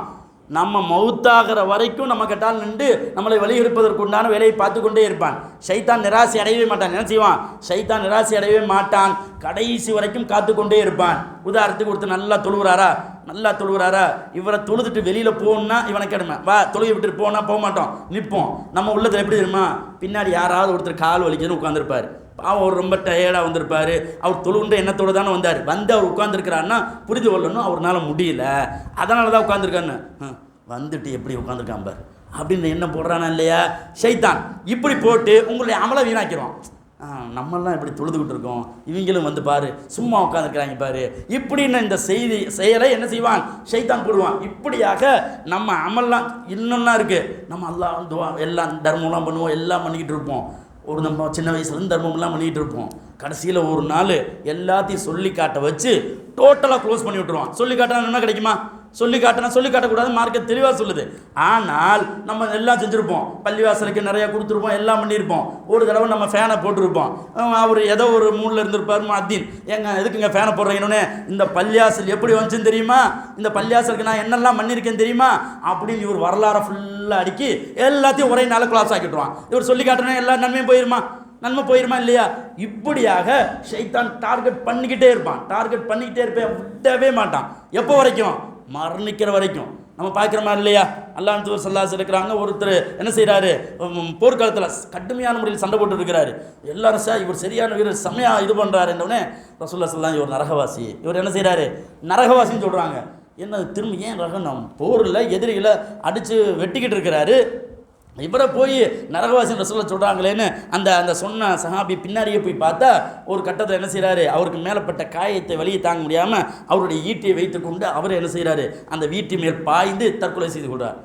நம்ம மௌத்தாகிற வரைக்கும் நம்ம கட்டால் நின்று நம்மளை வழியெடுப்பதற்கு உண்டான வேலையை பார்த்து கொண்டே இருப்பான். ஷைத்தான் நிராசை அடையவே மாட்டான். என்ன செய்வான், ஷைத்தான் நிராசை அடையவே மாட்டான், கடைசி வரைக்கும் காத்து கொண்டே இருப்பான். உதாரணத்துக்கு ஒருத்தர் நல்லா தொழுகிறாரா, இவரை தொழுதுட்டு வெளியில் போகணுன்னா இவனை கெடுமை, வா தொழுகை விட்டுட்டு போனால் போக மாட்டோம், நிற்போம். நம்ம உள்ளத்தில் எப்படி தெரியுமா, பின்னாடி யாராவது ஒருத்தர் கால் வலிக்குதுன்னு உட்காந்துருப்பார். அவர் ரொம்ப டயர்டாக வந்திருப்பார், அவர் தொழுன்ற எண்ணத்தோடு தானே வந்தார், வந்து அவர் உட்காந்துருக்கிறாருன்னா புரிந்து கொள்ளணும் அவர்னால முடியல, அதனால தான் உட்காந்துருக்கான்னு, வந்துட்டு எப்படி உட்காந்துருக்கான் பார் அப்படின்னு எண்ணம் போடுறானா இல்லையா ஷைத்தான். இப்படி போட்டு உங்களுடைய அமலை வீணாக்கிடுவான். நம்மெல்லாம் இப்படி தொழுதுகிட்டு இருக்கோம், இவங்களும் வந்து பாரு சும்மா உட்காந்துருக்கிறாங்க பாரு, இப்படின்னு இந்த செயலை என்ன செய்வான், ஷைத்தான் போடுவான். இப்படியாக நம்ம அமல்லாம் இன்னொன்னா இருக்குது, நம்ம அல்லாஹ் எல்லாம் தர்மம்லாம் பண்ணுவோம், எல்லாம் பண்ணிக்கிட்டு இருப்போம். நம்ம சின்ன வயசுலேருந்து தர்மம்லாம் பண்ணிகிட்டு இருப்போம். கடைசியில் ஒரு நாள் எல்லாத்தையும் சொல்லி காட்ட வச்சு டோட்டலாக க்ளோஸ் பண்ணி விட்டுருவான். சொல்லி காட்டினா என்ன கிடைக்குமா, சொல்லி காட்டக்கூடாது, மார்க்கெட் தெளிவாக சொல்லுது. ஆனால் நம்ம எல்லாம் செஞ்சுருப்போம், பள்ளிவாசலுக்கு நிறையா கொடுத்துருப்போம், எல்லாம் பண்ணியிருப்போம். ஒரு தடவை நம்ம ஃபேனை போட்டிருப்போம், அவர் ஏதோ ஒரு மூணில் இருந்திருப்பார், அத்தீன் எதுக்குங்க ஃபேனை போடுறீங்கன்னு, இந்த பள்ளிவாசல் எப்படி வந்துச்சுன்னு தெரியுமா, இந்த பள்ளிவாசலுக்கு நான் என்னெல்லாம் பண்ணியிருக்கேன் தெரியுமா அப்படின்னு இவர் வரலாறை ஃபுல்லாக அடுக்கி எல்லாத்தையும் ஒரே நாள் கிளாஸ் ஆக்கிட்டுருவான். இவர் சொல்லி காட்டுறேன் எல்லா நன்மையும் நன்மை போயிருமா இல்லையா. இப்படியாக ஷைத்தான் டார்கெட் பண்ணிக்கிட்டே இருப்பான், விடவே மாட்டான். எப்போ வரைக்கும், மரணிக்கிற வரைக்கும். நம்ம பார்க்குற மாதிரி இல்லையா, அல்லாஹ் தூதர் ஸல்லல்லாஹு அலைஹி வஸல்லம் இருக்கிறாங்க. ஒருத்தர் என்ன செய்கிறாரு, போர்க்காலத்தில் கடுமையான முறையில் சண்டை போட்டு இருக்கிறாரு. எல்லாரும் சார் இவர் சரியான வீரர், செம்மையாக இது பண்ணுறாரு என்றவுடனே ரசூலுல்லாஹி ஸல்லல்லாஹு அலைஹி வஸல்லம் இவர் நரகவாசி, இவர் என்ன செய்கிறாரு, நரகவாசின்னு சொல்கிறாங்க. என்ன திரும்ப ஏன் ரகம், போரில் எதிரிகளை அடித்து வெட்டிக்கிட்டு இருக்கிறாரு, இவரை போய் நரகவாசி ரசூலுல்லாஹ் சொல்கிறாங்களேன்னு அந்த அந்த சொன்ன சஹாபி பின்னாடியே போய் பார்த்தா ஒரு கட்டத்தில் என்ன செய்கிறாரு, அவருக்கு மேலப்பட்ட காயத்தை வலியை தாங்க முடியாமல் அவருடைய ஈட்டியை வைத்துக்கொண்டு அவர் என்ன செய்கிறாரு, அந்த வீட்டு மேல் பாய்ந்து தற்கொலை செய்து கொள்கிறார்.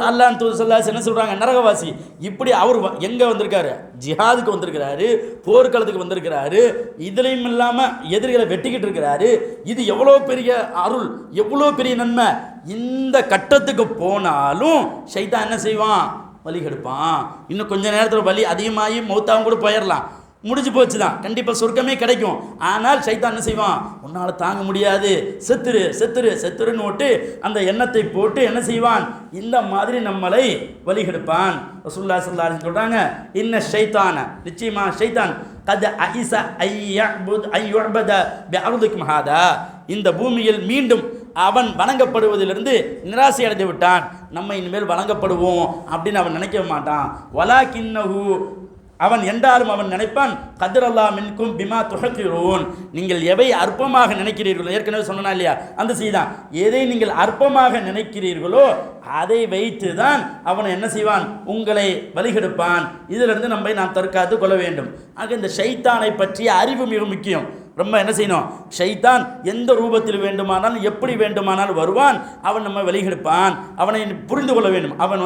அல்லாஹ் தூதர் ஸல்லல்லாஹு அலைஹி வஸல்லம் என்ன சொல்கிறாங்க, நரகவாசி. இப்படி அவர் எங்கே வந்திருக்காரு, ஜிஹாதுக்கு வந்திருக்கிறாரு, போர்க்களத்துக்கு வந்திருக்கிறாரு, இதுலையும் இல்லாமல் எதிரிகளை வெட்டிக்கிட்டு இருக்கிறாரு. இது எவ்வளோ பெரிய அருள், எவ்வளோ பெரிய நன்மை. இந்த கட்டத்துக்கு போனாலும் ஷைத்தான் என்ன செய்வான், வலி கெடுப்பான். இன்னும் கொஞ்சம் நேரத்தில் வலி அதிகமாகி மௌத்தாவும் கூட போயிடலாம், முடிஞ்சு போச்சு தான், கண்டிப்பாக சொர்க்கமே கிடைக்கும். ஆனால் ஷைத்தான் என்ன செய்வான், உன்னால் தாங்க முடியாது, செத்துரு செத்துரு செத்துருன்னு ஓட்டு அந்த எண்ணத்தை போட்டு என்ன செய்வான், இந்த மாதிரி நம்மளை வலி கெடுப்பான். ரசூலுல்லாஹி ஸல்லல்லாஹு அலைஹி வஸல்லம் சொல்கிறாங்க, இன்ன ஷைத்தான, நிச்சயமா ஷைத்தான் கத் அஇஸ ஐயுஅபத பிஅர்திக்கும் ஹாதா, இந்த பூமியில் மீண்டும் அவன் வணங்கப்படுவதிலிருந்து நிராசை அடைந்து விட்டான். நம்ம இனிமேல் வணங்கப்படுவோம் அப்படின்னு அவன் நினைக்க மாட்டான். வலாக்கின்னஹு, அவன் என்றாலும் அவன் நினைப்பான், கத்ரல்லா மின்கும் பிமா துஹக்கிரூன், நீங்கள் எவை அற்பமாக நினைக்கிறீர்களோ, ஏற்கனவே சொன்னா இல்லையா அந்த செய்தான், எதை நீங்கள் அற்பமாக நினைக்கிறீர்களோ அதை வைத்து தான் அவன் என்ன செய்வான், உங்களை வழிகெடுப்பான். இதிலிருந்து நம்மை நாம் தற்காத்து கொள்ள வேண்டும். ஆக இந்த ஷைத்தானை பற்றிய அறிவு மிக முக்கியம். ரொம்ப என்ன செய்யணும், ஷைத்தான் எந்த ரூபத்தில் வேண்டுமானாலும் எப்படி வேண்டுமானாலும் வருவான், அவன் நம்ம வழிகெடுப்பான். அவனை புரிந்து கொள்ள வேண்டும். அவன்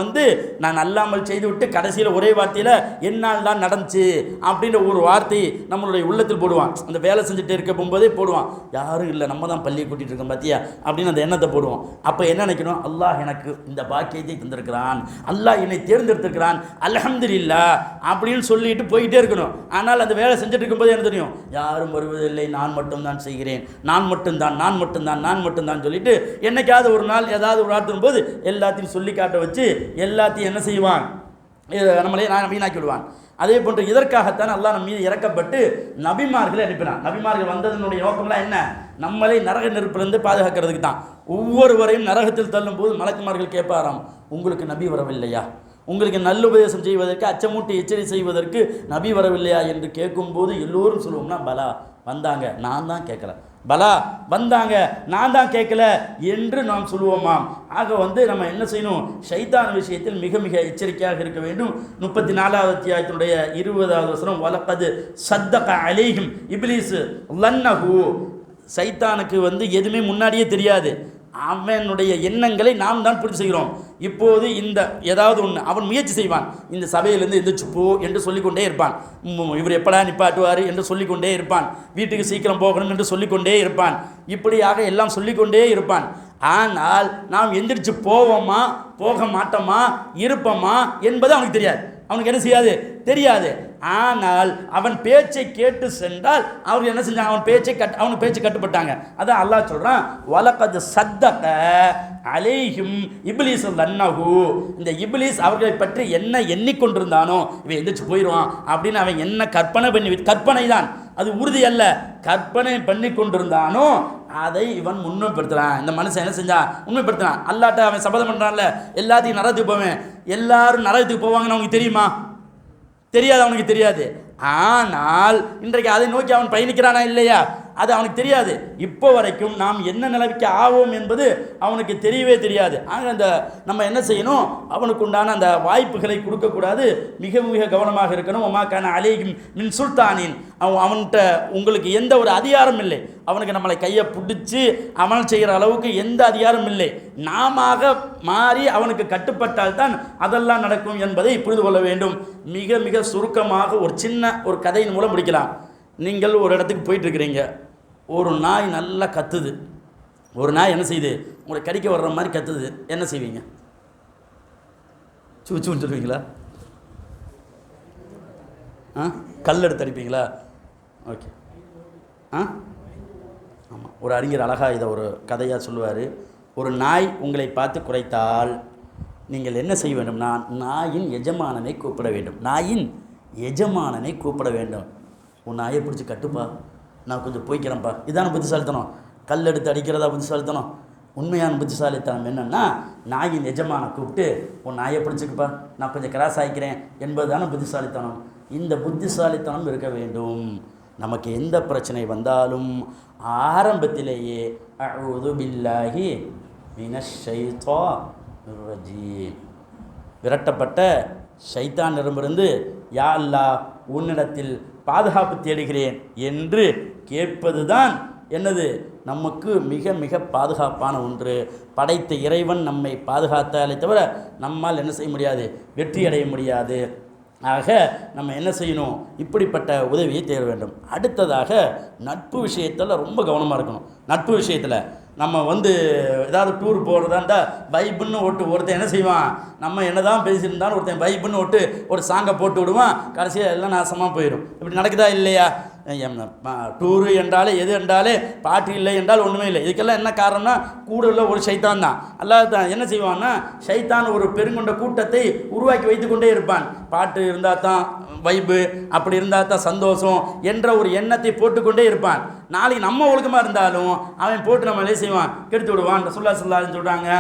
நான் அல்லாமல் செய்துவிட்டு கடைசியில் ஒரே வார்த்தையில் என்னால் தான் நடந்துச்சு அப்படின்ற ஒரு வார்த்தை நம்மளுடைய உள்ளத்தில் போடுவான். அந்த வேலை செஞ்சுட்டு இருக்க போகும்போதே போடுவான், யாரும் இல்லை நம்ம தான் பள்ளியை கூட்டிகிட்டு இருக்கோம் பார்த்தியா அப்படின்னு அந்த எண்ணத்தை போடுவோம். அப்போ என்ன நினைக்கணும், அல்லாஹ் எனக்கு இந்த பாக்கியத்தை தந்திருக்கிறான், அல்லாஹ் என்னை தேர்ந்தெடுத்திருக்கிறான், அல்ஹம்துலில்லாஹ் அப்படின்னு சொல்லிட்டு போயிட்டே இருக்கணும். ஆனால் அந்த வேலை செஞ்சுட்டு இருக்கும்போது என்ன தெரியும், யாரும் வருவதில்லை, நான் மட்டும்தான் செய்கிறேன், நான் மட்டும்தான் சொல்லிட்டு என்னைக்காவது ஒரு நாள் ஏதாவது ஒரு ஆட்டும் போது எல்லாத்தையும் சொல்லி காட்ட வச்சு எல்லாத்தையும் என்ன செய்வான், நம்மளே நான் வீணாக்கி விடுவான். அதே போன்று இதற்காகத்தான் அல்லாஹ் நம்ம மீது இறக்கப்பட்டு நபிமார்களை அனுப்பினான். நபிமார்கள் வந்ததனுடைய நோக்கம்லாம் என்ன, நம்மளை நரக நெருப்பிலிருந்து பாதுகாக்கிறதுக்கு தான். ஒவ்வொருவரையும் நரகத்தில் தள்ளும் போது மலக்குமார்கள் கேட்பாராம், உங்களுக்கு நபி வரவில்லையா, உங்களுக்கு நல்லுபதேசம் செய்வதற்கு, அச்சமூட்டி எச்சரிக்கை செய்வதற்கு நபி வரவில்லையா என்று கேட்கும்போது எல்லோரும் சொல்லுவோம்னா, பலா வந்தாங்க, நான் தான் கேட்கல, பலா வந்தாங்க, நான் தான் கேட்கல என்று நாம் சொல்லுவோமாம். ஆக நம்ம என்ன செய்யணும், ஷைத்தான் விஷயத்தில் மிக மிக எச்சரிக்கையாக இருக்க வேண்டும். 34வது அத்தியாயத்தினுடைய 20வது வசனம், வலக்கது சத்தக அலைஹிம் இப்லீஸ் லன்னஹு, சைத்தானுக்கு எதுவுமே முன்னாடியே தெரியாது, அவனுடைய எண்ணங்களை நாம் தான் புரிந்து செய்கிறோம். இப்போது இந்த ஏதாவது ஒன்று அவன் முயற்சி செய்வான், இந்த சபையிலேருந்து எந்திரிச்சு போ என்று சொல்லிக்கொண்டே இருப்பான், இவர் எப்படா நிப்பாட்டுவார் என்று சொல்லிக்கொண்டே இருப்பான், வீட்டுக்கு சீக்கிரம் போகணும் என்று சொல்லிக்கொண்டே இருப்பான், இப்படியாக எல்லாம் சொல்லிக்கொண்டே இருப்பான். ஆனால் நாம் எந்திரிச்சு போவோமா போக மாட்டோமா இருப்போமா என்பது அவனுக்கு தெரியாது. அவனுக்கு என்ன செய்யாது, தெரியாது. ஆனால் அவன் பேச்சை கேட்டு சென்றால் அவர் என்ன செஞ்சாங்க, அவன் பேச்சை கட்டுப்பட்டாங்க. அதான் அல்லாஹ் சொல்றான், வலகத் சத்தக அலைஹிம் இப்லீஸ் லன்னஹு, இந்த இப்லீஸ் அவர்களை பற்றி என்ன எண்ணிக்கொண்டிருந்தானோ, இவன் எந்திரிச்சு போயிடுவான் அப்படின்னு அவன் என்ன கற்பனை தான், அது உறுதி அல்ல, கற்பனை பண்ணி கொண்டிருந்தானோ அதை இவன் உண்மைப்படுத்துறான். இந்த மனுஷன் என்ன செஞ்சான், உண்மைப்படுத்துறான். அல்லாட்ட அவன் சபதம் பண்றான்ல, எல்லாத்தையும் நரகத்துக்கு போவேன், எல்லாரும் நரகத்துக்கு போவாங்கன்னு அவனுக்கு தெரியுமா, தெரியாது, அவனுக்கு தெரியாது. ஆனால் இன்றைக்கு அதை நோக்கி அவன் பயணிக்கிறானா இல்லையா, அது அவனுக்கு தெரியாது. இப்போ வரைக்கும் நாம் என்ன நிலைக்கு ஆவோம் என்பது அவனுக்கு தெரியவே தெரியாது. ஆக நம்ம என்ன செய்யணும், அவனுக்கு உண்டான அந்த வாய்ப்புகளை கொடுக்கக்கூடாது, மிக மிக கவனமாக இருக்கணும். ஒமாக்கான அலைஹிம் மின் சுல்தானின், அவன்கிட்ட உங்களுக்கு எந்த ஒரு அதிகாரம் இல்லை, அவனுக்கு நம்மளை கையை பிடிச்சி அமல் செய்கிற அளவுக்கு எந்த அதிகாரம் இல்லை. நாம மாறி அவனுக்கு கட்டுப்பட்டால் தான் அதெல்லாம் நடக்கும் என்பதை புரிந்து கொள்ள வேண்டும். மிக மிக சுருக்கமாக ஒரு சின்ன ஒரு கதையின் மூலம் முடிக்கலாம். நீங்கள் ஒரு இடத்துக்கு போயிட்டுருக்கிறீங்க, ஒரு நாய் நல்லா கத்துது, ஒரு நாய் என்ன செய்யுது, உங்களை கடிக்க வர்ற மாதிரி கத்துது, என்ன செய்வீங்க, சூச்சுன்னு சொல்லுவீங்களா, கல் எடுத்து அடிப்பீங்களா? ஓகே, ஆமாம். ஒரு அறிஞர் அழகாக இதை ஒரு கதையாக சொல்லுவார். ஒரு நாய் உங்களை பார்த்து குறைத்தால் நீங்கள் என்ன செய்ய வேண்டும்னா, நாயின் எஜமானனை கூப்பிட வேண்டும், நாயின் எஜமானனை கூப்பிட வேண்டும். உன் நாயை பிடிச்சி கட்டுப்பா, நான் கொஞ்சம் போய்க்கிறேன்ப்பா, இதான புத்திசாலித்தனம். கல் எடுத்து அடிக்கிறதா புத்திசாலித்தனம்? உண்மையான புத்திசாலித்தனம் என்னென்னா, நாயின் எஜமானை கூப்பிட்டு உன் நாயை பிடிச்சிக்குப்பா, நான் கொஞ்சம் கிராஸ் ஆகிக்கிறேன் என்பது தானே புத்திசாலித்தனம். இந்த புத்திசாலித்தனம் இருக்க வேண்டும். நமக்கு எந்த பிரச்சனை வந்தாலும் ஆரம்பத்திலேயே அஊது பில்லாஹி மினஷ் ஷைத்தானிர் ரஜீம், விரட்டப்பட்ட ஷைத்தானிடமிருந்து யா அல்லாஹ் உன்னிடத்தில் பாதுகாப்பு தேடுகிறேன் என்று கேட்பது தான் என்னது நமக்கு மிக மிக பாதுகாப்பான ஒன்று. படைத்த இறைவன் நம்மை பாதுகாத்தாலே தவிர நம்மால் என்ன செய்ய முடியாது, வெற்றி அடைய முடியாது. ஆக நம்ம என்ன செய்யணும், இப்படிப்பட்ட உதவியை தேட வேண்டும். அடுத்ததாக நட்பு விஷயத்தில் ரொம்ப கவனமாக இருக்கணும். நட்பு விஷயத்தில் நம்ம ஏதாவது டூர் போகிறதாண்டா வைப்புன்னு ஒருத்தன் என்ன செய்வான், நம்ம என்ன தான் பேசியிருந்தாலும் ஒருத்தன் வைப்புன்னு ஒரு சாங்கை போட்டு விடுவான், கடைசியாக எல்லாம் நாசமாக போயிடும். இப்படி நடக்குதா இல்லையா? டூரு என்றாலே எது என்றாலே பாட்டு இல்லை என்றால் ஒன்றுமே இல்லை. இதுக்கெல்லாம் என்ன காரணம்னா கூட உள்ள ஒரு ஷைத்தான் தான். அல்லாஹ் தான் என்ன செய்வான்னா, ஷைத்தான் ஒரு பெருங்கொண்ட கூட்டத்தை உருவாக்கி வைத்து கொண்டே இருப்பான். பாட்டு இருந்தால் தான் வைப்பு, அப்படி இருந்தால் தான் சந்தோஷம் என்ற ஒரு எண்ணத்தை போட்டுக்கொண்டே இருப்பான். நாளைக்கு நம்ம ஒழுக்கமாக இருந்தாலும் அவன் போட்டு நம்ம என்ன செய்வான், கெடுத்து விடுவான். ரசூலுல்லாஹி ஸல்லல்லாஹு அலைஹி வஸல்லம் சொல்கிறாங்க,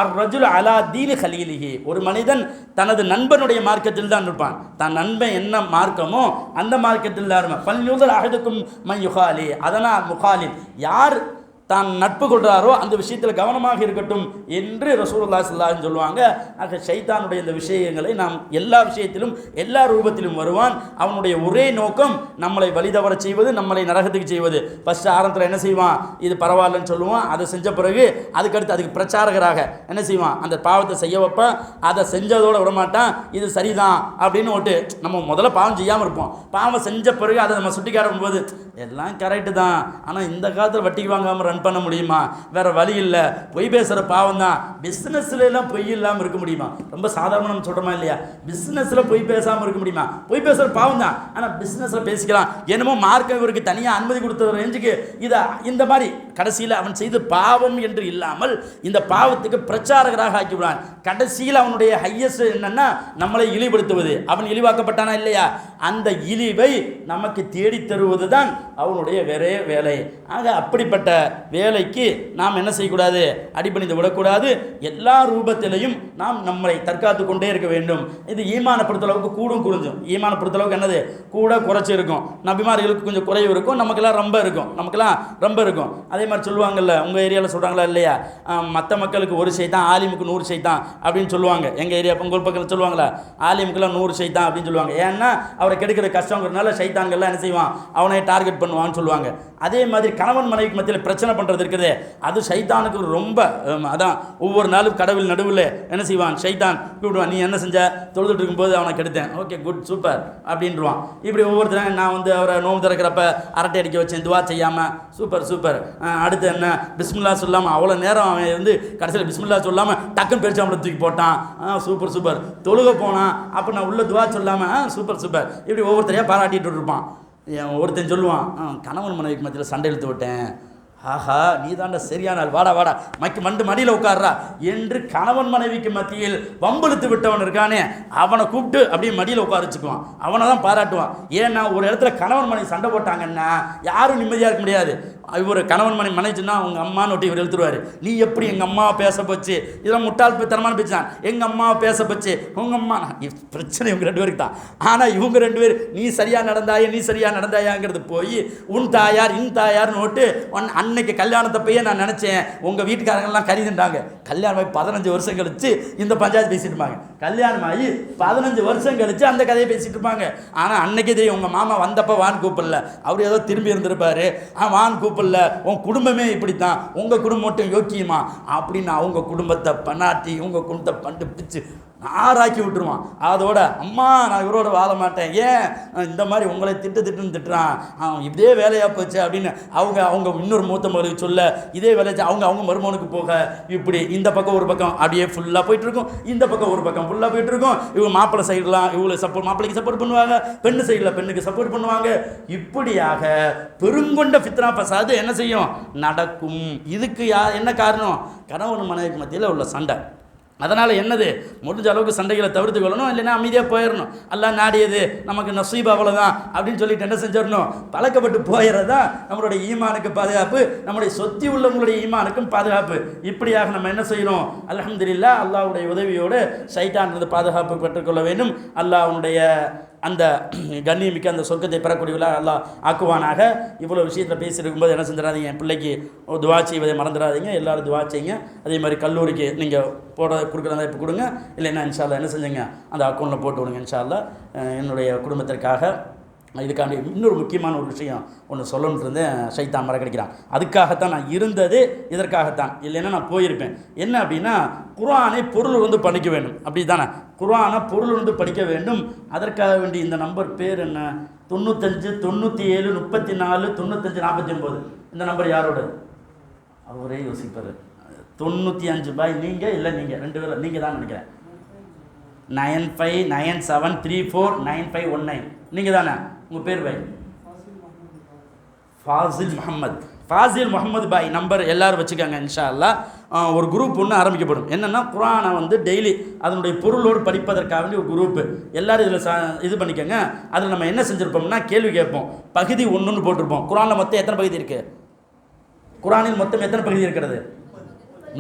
அர்-ரஜுல் அலா தீனி கலீலிஹி, ஒரு மனிதன் தனது நண்பனுடைய மார்க்கத்தில் தான் இருப்பான். தன் நண்பன் என்ன மார்க்கமோ அந்த மார்க்கத்தில் தான் இருப்பான். ஃபல்யுதல் அஹதுக்கும் மன் யுகாலி, அதனால் முகாலின், யார் தான் நட்பு கொள்கிறாரோ அந்த விஷயத்தில் கவனமாக இருக்கட்டும் என்று ரசூலுல்லாஹி ஸல்லல்லாஹு அலைஹி வஸல்லம் சொல்லுவாங்க. ஆக ஷைத்தானுடைய இந்த விஷயங்களை நாம் எல்லா விஷயத்திலும் எல்லா ரூபத்திலும் வருவான். அவனுடைய ஒரே நோக்கம் நம்மளை வழிதவர செய்வது, நம்மளை நரகத்துக்கு செய்வது. ஃபஸ்ட்டு ஆரம்பத்தில் என்ன செய்வான், இது பரவாயில்லன்னு சொல்லுவான். அதை செஞ்ச பிறகு அதுக்கு பிரச்சாரகராக என்ன செய்வான், அந்த பாவத்தை செய்ய வைப்பான். அதை செஞ்சதோடு விடமாட்டான், இது சரிதான் அப்படின்னு நம்ம முதல்ல பாவம் செய்யாமல் இருப்போம். பாவம் செஞ்ச பிறகு அதை நம்ம சுட்டி காட்டும் போது எல்லாம் கரெக்டு தான், ஆனால் இந்த காலத்தில் வட்டிக்கு வாங்காமல் ரன் பண்ண முடியுமா, வேற வழி இல்லை, பொய் பேசுகிற பாவம் தான். பிஸ்னஸ்ல எல்லாம் பொய் இல்லாமல் இருக்க முடியுமா? ரொம்ப சாதாரண நம்ம சொல்கிறோமா இல்லையா? பிஸ்னஸில் பொய் பேசாமல் இருக்க முடியுமா? பொய் பேசுகிற பாவம் தான், ஆனால் பிஸ்னஸில் பேசிக்கலாம். என்னமோ மார்க்கம் இவருக்கு தனியாக அனுமதி கொடுத்த ரேஞ்சுக்கு இந்த மாதிரி கடைசியில் அவன் செய்த பாவம் என்று இல்லாமல் இந்த பாவத்துக்கு பிரச்சாரகராக ஆக்கிவிடுவான். கடைசியில் அவனுடைய ஹையஸ்ட் என்னன்னா நம்மளை இழிவுபடுத்துவது. அவன் இழிவாக்கப்பட்டானா இல்லையா, அந்த இழிவை நமக்கு தேடி தருவது தான் அவனுடைய வேலை. ஆக அப்படிப்பட்ட வேலைக்கு நாம் என்ன செய்யக்கூடாது, அடிபணிந்து விடக்கூடாது. எல்லா ரூபத்திலையும் நாம் நம்மளை தற்காத்து கொண்டே இருக்க வேண்டும். இது ஈமான பொறுத்தளவுக்கு கூடும் குறைஞ்சும். ஈமான பொறுத்தளவுக்கு என்னது, கூட குறைச்சி இருக்கும். நபிமார்களுக்கு கொஞ்சம் குறைவு இருக்கும், நமக்கெல்லாம் ரொம்ப இருக்கும். அதே மாதிரி சொல்லுவாங்கல்ல, உங்கள் ஏரியாவில் சொல்கிறாங்களா இல்லையா, மற்ற மக்களுக்கு ஒரு ஷைத்தான், ஆலிமுக்கு 100 ஷைத்தான் அப்படின்னு சொல்லுவாங்க. எங்கள் ஏரியா உங்கள் பக்கத்தில் சொல்லுவாங்களா, ஆலிமுக்கெல்லாம் 100 ஷைத்தான் அப்படின்னு சொல்லுவாங்க. ஏன்னா அவரை கெடுக்கிற கஷ்டங்கிறதுனால ஷைத்தான்கள்லாம் என்ன செய்வான், அவனை டார்கெட் பண்ணுவான்னு சொல்லுவாங்க. அதே மாதிரி கணவன் மனைவிக்கு மத்தியில் பிரச்சனை பண்ணுறது இருக்குது, அது ஷைத்தானுக்கு ரொம்ப அதான். ஒவ்வொரு நாளும் கடவுள் நடுவில் என்ன செய்வான், ஷைத்தான் கூப்பிடுவான், நீ என்ன செஞ்ச, தொழுதுட்டு இருக்கும்போது அவனை கெடுத்தேன், ஓகே குட் சூப்பர் அப்படின்றான். இப்படி ஒவ்வொருத்தரும் நான் அவரை நோம்பு திறக்கிறப்ப அரட்டை அடிக்க வச்சேன், துவா செய்யாமல், சூப்பர். அடுத்து என்ன, பிஸ்மில்லா சொல்லாமல் அவ்வளோ நேரம் அவன் கடைசியில் பிஸ்மில்லா சொல்லாமல் டக்குன்னு பெருச்சு அவனை தூக்கி போட்டான், சூப்பர். தொழுக போனான், அப்போ நான் உள்ள துவா சொல்லாமல் சூப்பர். இப்படி ஒவ்வொருத்தரையாக பாராட்டிட்டு இருப்பான். ஒருத்தன் சொல்லுவான், கணவன் மனைவிக்கு மத்தியில் சண்டை இழுத்து விட்டேன், ஆஹா நீ தாண்டா சரியான ஆள், வாடா மடியில் உட்கார்றா என்று கணவன் மனைவிக்கு மத்தியில் வம்பெழுத்து விட்டவன் இருக்கானே அவனை கூப்பிட்டு அப்படியே மடியில் உட்கார வச்சுக்குவான். அவனை தான் பாராட்டுவான். ஏன்னா ஒரு இடத்துல கணவன் மனைவி சண்டை போட்டாங்கன்னா யாரும் நிம்மதியாக இருக்க முடியாது. இவர் கணவன் மனைவிச்சுன்னா அவங்க அம்மான்னு ஒட்டி இவர் எழுத்துருவார், நீ எப்படி எங்கள் அம்மாவை பேச போச்சு, இதெல்லாம் முட்டாள் தரமான பேச்சு தான், எங்கள் அம்மாவை பேச போச்சு உங்கள் அம்மா. பிரச்சனை இவங்க 2 பேருக்கு தான். ஆனால் இவங்க 2 பேர் நீ சரியாக நடந்தாயாங்கிறது போய் உன் தாயார் இன் தாயார்னு ஓட்டு அன்னைக்கு கல்யாணத்தப்பையே நான் நினச்சேன் உங்கள் வீட்டுக்காரங்கள்லாம் கருதிட்டாங்க. கல்யாணமாகி 15 வருஷம் கழிச்சு இந்த பஞ்சாயத்து பேசிட்டு இருப்பாங்க. கல்யாணமாகி 15 வருஷம் கழிச்சு அந்த கதையை பேசிட்டு இருப்பாங்க. ஆனால் அன்னைக்கே தெரியும் உங்கள் மாமா வந்தப்போ வான் கூப்பிடல, அவர் ஏதோ திரும்பி இருந்திருப்பாரு, வான் கூப்பிடல, உன் குடும்பமே இப்படித்தான், உங்கள் குடும்பம் மட்டும் யோக்கியமா அப்படின்னு அவங்க குடும்பத்தை பண்ணாட்டி உங்கள் குடும்பத்தை பண்ணி பிடிச்சு ஆராக்கி விட்டுருவான். அதோட அம்மா நான் இவரோட வாழ மாட்டேன், ஏன் இந்த மாதிரி உங்களை திட்டுன்னு திட்டுறான், இதே வேலையாக போச்சு அப்படின்னு அவங்க இன்னொரு மூத்த மகளுக்கு சொல்ல இதே வேலையை அவங்க மருமகனுக்கு போக இப்படி இந்த பக்கம் ஒரு பக்கம் அப்படியே ஃபுல்லாக போயிட்டுருக்கும், இந்த பக்கம் ஒரு பக்கம் ஃபுல்லாக போயிட்டுருக்கும். இவங்க மாப்பிள்ளை சைடெலாம் இவங்களை மாப்பிள்ளைக்கு சப்போர்ட் பண்ணுவாங்க, பெண்ணு சைடில் பெண்ணுக்கு சப்போர்ட் பண்ணுவாங்க. இப்படியாக பெருங்கொண்ட ஃபித்னா ஃபசாது என்ன செய்யும், நடக்கும். இதுக்கு என்ன காரணம், கணவன் மனைவிக்கு மத்தியில் உள்ள சண்டை. அதனால் என்னது, முடிஞ்ச அளவுக்கு சண்டைகளை தவிர்த்து கொள்ளணும், இல்லைன்னா அமைதியாக போயிடணும். எல்லாம் நாடியது நமக்கு நசீப் அவ்வளோதான் அப்படின்னு சொல்லிட்டு என்ன செஞ்சிடணும், பழக்கப்பட்டு போயிடுறதா நம்மளுடைய ஈமானுக்கு பாதுகாப்பு, நம்முடைய சொத்தி உள்ளவங்களுடைய ஈமானுக்கும் பாதுகாப்பு. இப்படியாக நம்ம என்ன செய்யணும், அல்ஹம்துலில்லாஹ் அல்லாஹ்வுடைய உதவியோடு ஷைத்தானிலிருந்து பாதுகாப்பு பெற்றுக்கொள்ள வேண்டும். அல்லாஹ்வுடைய அந்த கண்ணியமிக்க அந்த சொர்க்கத்தை பெறக்கூடியவர்களாக அல்லாஹ் ஆக்குவானாக. இவ்வளோ விஷயத்தில் பேசியிருக்கும்போது என்ன செஞ்சிடாதீங்க, என் பிள்ளைக்கு துவா செய்வதை மறந்துடாதீங்க, எல்லோரும் துவா செய்யுங்க. அதே மாதிரி கல்லூரிக்கு நீங்கள் கொடுக்குறதா இப்போ கொடுங்க, இல்லைன்னா இன்ஷா அல்லாஹ் என்ன செஞ்சுங்க அந்த அக்கௌண்ட்டில் போட்டு விடுங்க இன்ஷா அல்லாஹ். என்னுடைய குடும்பத்திற்காக இதுக்காண்டி இன்னொரு முக்கியமான ஒரு விஷயம் ஒன்று சொல்லணுன்னு இருந்தேன், ஷைத்தான் மறக்கடிக்கிறான். அதுக்காகத்தான் நான் இருந்தது, இதற்காகத்தான், இல்லைன்னா நான் போயிருப்பேன். என்ன அப்படின்னா, குர்ஆனை பொருள் வந்து படிக்க வேண்டும், அப்படி தானே? குர்ஆனை பொருள் வந்து படிக்க வேண்டும். அதற்காக வேண்டி இந்த நம்பர் பேர் என்ன, 95 97 34 95 49. இந்த நம்பர் யாரோட? அவரே யோசிப்பார். 95 பாய் நீங்கள், இல்லை நீங்கள் 2 பேர் நீங்கள் தான் நினைக்கிறேன். 9597349519 நீங்கள் தானே? உங்கள் பேர் பாய் ஃபாசில் முகமது. ஃபாசில் முகமது பாய் நம்பர் எல்லோரும் வச்சுக்காங்க இன்ஷா அல்லாஹ். ஒரு குரூப் ஒன்று ஆரம்பிக்கப்படும். என்னென்னா, குர்ஆனை வந்து டெய்லி அதனுடைய பொருளோடு படிப்பதற்காக வேண்டிய ஒரு குரூப்பு. எல்லோரும் இதில் இது பண்ணிக்கோங்க. அதில் நம்ம என்ன செஞ்சுருப்போம்னா, கேள்வி கேட்போம். பகுதி 1ன்னு போட்டிருப்போம். குர்ஆனில் மொத்தம் எத்தனை பகுதி இருக்குது? குர்ஆனில் மொத்தம் எத்தனை பகுதி இருக்கிறது?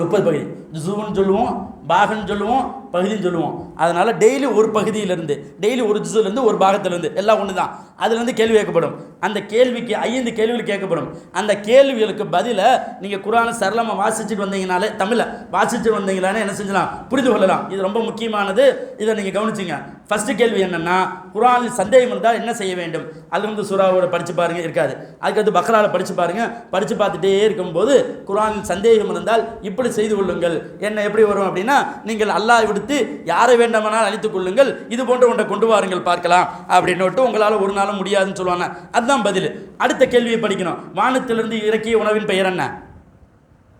30 பகுதி. ஜுஸுன்னு சொல்லுவோம், பாகன்னு சொல்லுவோம், பகுதின்னு சொல்லுவோம். அதனால் டெய்லி ஒரு பகுதியிலேருந்து, டெய்லி ஒரு ஜுஸுலேருந்து, ஒரு பாகத்திலேருந்து, எல்லாம் ஒன்று தான். அதுலேருந்து கேள்வி கேட்கப்படும். அந்த கேள்விக்கு 5 கேள்விகள் கேட்கப்படும். அந்த கேள்விகளுக்கு பதிலை நீங்கள் குர்ஆனை சரளமாக வாசிச்சுட்டு வந்தீங்கனாலே, தமிழை வாசிச்சுட்டு வந்தீங்களானே என்ன செஞ்சலாம், புரிந்து கொள்ளலாம். இது ரொம்ப முக்கியமானது, இதை நீங்கள் கவனிச்சிங்க. ஃபஸ்ட்டு கேள்வி என்னென்னா, குர்ஆனில் சந்தேகம் இருந்தால் என்ன செய்ய வேண்டும்? அது வந்து சூராவோட படித்து பாருங்கள், இருக்காது. அதுக்கடுத்து பக்ராவில் படித்து பாருங்கள். படித்து பார்த்துட்டே இருக்கும்போது குர்ஆனில் சந்தேகம் இருந்தால் இப்படி செய்து கொள்ளுங்கள். என்ன எப்படி வரும் அப்படின்னா, நீங்கள் அல்லாஹ் விடுத்து யாரை வேண்டாமானால் அழித்துக் கொள்ளுங்கள், இது போன்ற ஒன்றை கொண்டு வாருங்கள் பார்க்கலாம் அப்படின்னு உங்களால் ஒரு நாளும் முடியாதுன்னு சொல்லுவாங்க. அதுதான் பதில். அடுத்த கேள்வியை படிக்கணும். வானத்திலிருந்து இறக்கிய உணவின் பெயர் என்ன?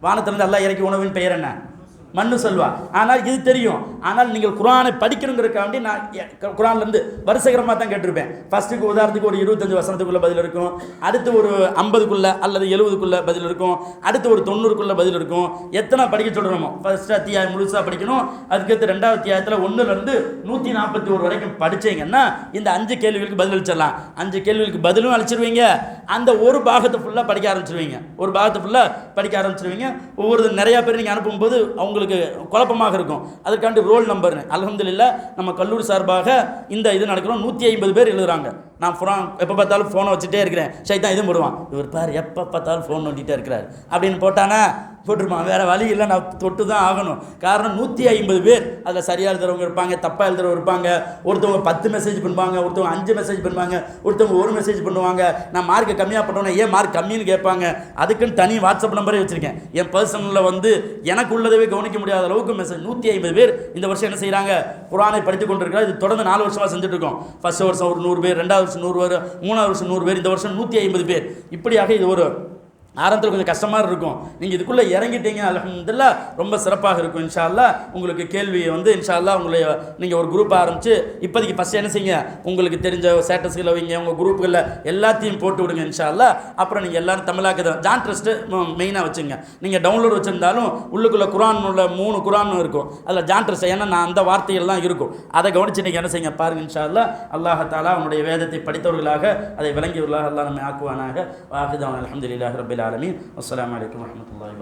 வானத்திலிருந்து அல்லாஹ் இறக்கிய உணவின் பெயர் என்ன? மண்ணு சொல்வா. ஆனால் இது தெரியும். ஆனால் நீங்கள் குர்ஆனை படிக்கணுங்கிறதுக்காண்டி நான் குர்ஆன்லேருந்து வரிசைகரமாக தான் கேட்டிருப்பேன். ஃபஸ்ட்டுக்கு உதாரணத்துக்கு ஒரு 25 வசனத்துக்குள்ளே பதில் இருக்கும். அடுத்து ஒரு 50க்குள்ளே அல்லது 70க்குள்ளே பதில் இருக்கும். அடுத்து ஒரு 90க்குள்ளே பதில் இருக்கும். எத்தனை படிக்க சொல்கிறோமோ, ஃபஸ்ட்டு அத்தியாயம் முழுசாக படிக்கணும். அதுக்கடுத்து 2வது அத்தியாயத்தில் 1லேருந்து 141 வரைக்கும் படித்தீங்கன்னா இந்த 5 கேள்விகளுக்கு பதில் அளிச்சிடலாம். 5 கேள்விகளுக்கு பதிலும் அளிச்சிருவீங்க. அந்த ஒரு பாகத்தை ஃபுல்லாக படிக்க ஆரம்பிச்சிருவீங்க. ஒரு பாகத்தை ஃபுல்லாக படிக்க ஆரம்பிச்சிருவீங்க. ஒவ்வொரு நிறையா பேர் நீங்கள் அனுப்பும்போது அவங்களுக்கு குழப்பமாக இருக்கும். அதற்காண்டி ரோல் நம்பர்னு அல்ஹம்துலில்லாஹ் நம்ம கல்லூரி சார்பாக இந்த இது நடக்கிறோம். 150 பேர் எழுதுறாங்க. நான் எப்போ பார்த்தாலும் ஃபோனை வச்சுட்டே இருக்கிறேன். ஷைத்தான் இதுவும் போடுவான், இவர் பார் எப்போ பார்த்தாலும் ஃபோன் நோண்டிகிட்டே இருக்கிறார் அப்படின்னு போட்டானா போட்டுருப்பான். வேறு வழி இல்லை, நான் தொட்டு தான் ஆகணும். காரணம் 150 பேர். அதில் சரியாக எழுதுறவங்க இருப்பாங்க, தப்பாக எழுதுறவங்க இருப்பாங்க. ஒருத்தவங்க 10 மெசேஜ் பண்ணுவாங்க, ஒருத்தவங்க 5 மெசேஜ் பண்ணுவாங்க, ஒருத்தவங்க 1 மெசேஜ் பண்ணுவாங்க. நான் மார்க்கை கம்மியாக பண்ணுவேன், ஏன் மார்க் கம்மின்னு கேட்பாங்க. அதுக்குன்னு தனி வாட்ஸ்அப் நம்பரே வச்சுருக்கேன். என் பர்சனலில் வந்து எனக்கு உள்ளதவே கவனிக்க முடியாத அளவுக்கு மெசேஜ். 150 பேர் இந்த வருஷம் என்ன செய்கிறாங்க, குர்ஆனை படித்து கொண்டிருக்கிறார். இது தொடர்ந்து 4 வருஷமாக செஞ்சுட்டு இருக்கோம். ஃபர்ஸ்ட் வருஷம் ஒரு 100 பேர், 2வது வருஷம் 100 பேர், 3வது வருஷம் 100 பேர், இந்த வருஷம் 150 பேர். இப்படியாக இது ஒரு ஆரம்பத்தில் கொஞ்சம் கஷ்டமாக இருக்கும். நீங்கள் இதுக்குள்ளே இறங்கிட்டீங்க, அல்ஹம்துலில்லாஹ் ரொம்ப சிறப்பாக இருக்கும். இன்ஷா அல்லாஹ் உங்களுக்கு கேள்வியை வந்து இன்ஷா அல்லாஹ் உங்களை நீங்கள் ஒரு குரூப் ஆரம்பித்து இப்போதைக்கு ஃபஸ்ட்டு என்ன செய்யுங்க, உங்களுக்கு தெரிஞ்ச ஸ்டேட்டஸ்களை வைங்க, உங்கள் குரூப்புகளில் எல்லாத்தையும் போட்டு விடுங்க இன்ஷா அல்லாஹ். அப்புறம் நீங்கள் எல்லோரும் தமிழாக்க ஜான் ட்ரஸ்ட்டு மெயினாக வச்சுங்க. நீங்கள் டவுன்லோட் வச்சுருந்தாலும் உள்ளுக்குள்ளே குர்ஆன் உள்ள 3 குர்ஆன் இருக்கும். அதில் ஜான் ட்ரஸ்ட், ஏன்னா நான் அந்த வார்த்தைகள் தான் இருக்கும். அதை கவனித்து நீங்கள் என்ன செய்யுங்க பாருங்கள். இன்ஷா அல்லாஹ் அல்லாஹ் தஆலா அவனுடைய வேதத்தை படித்தவர்களாக அதை விளங்கியவர்களாக அல்லாஹ் நம்மை ஆக்குவானாக. வாஹிதான் அல்ஹம்துலில்லாஹி ரப்பில் ஆலமீன். அஸ்ஸலாமு அலைக்கும் வரஹ்மத்துல்லாஹி.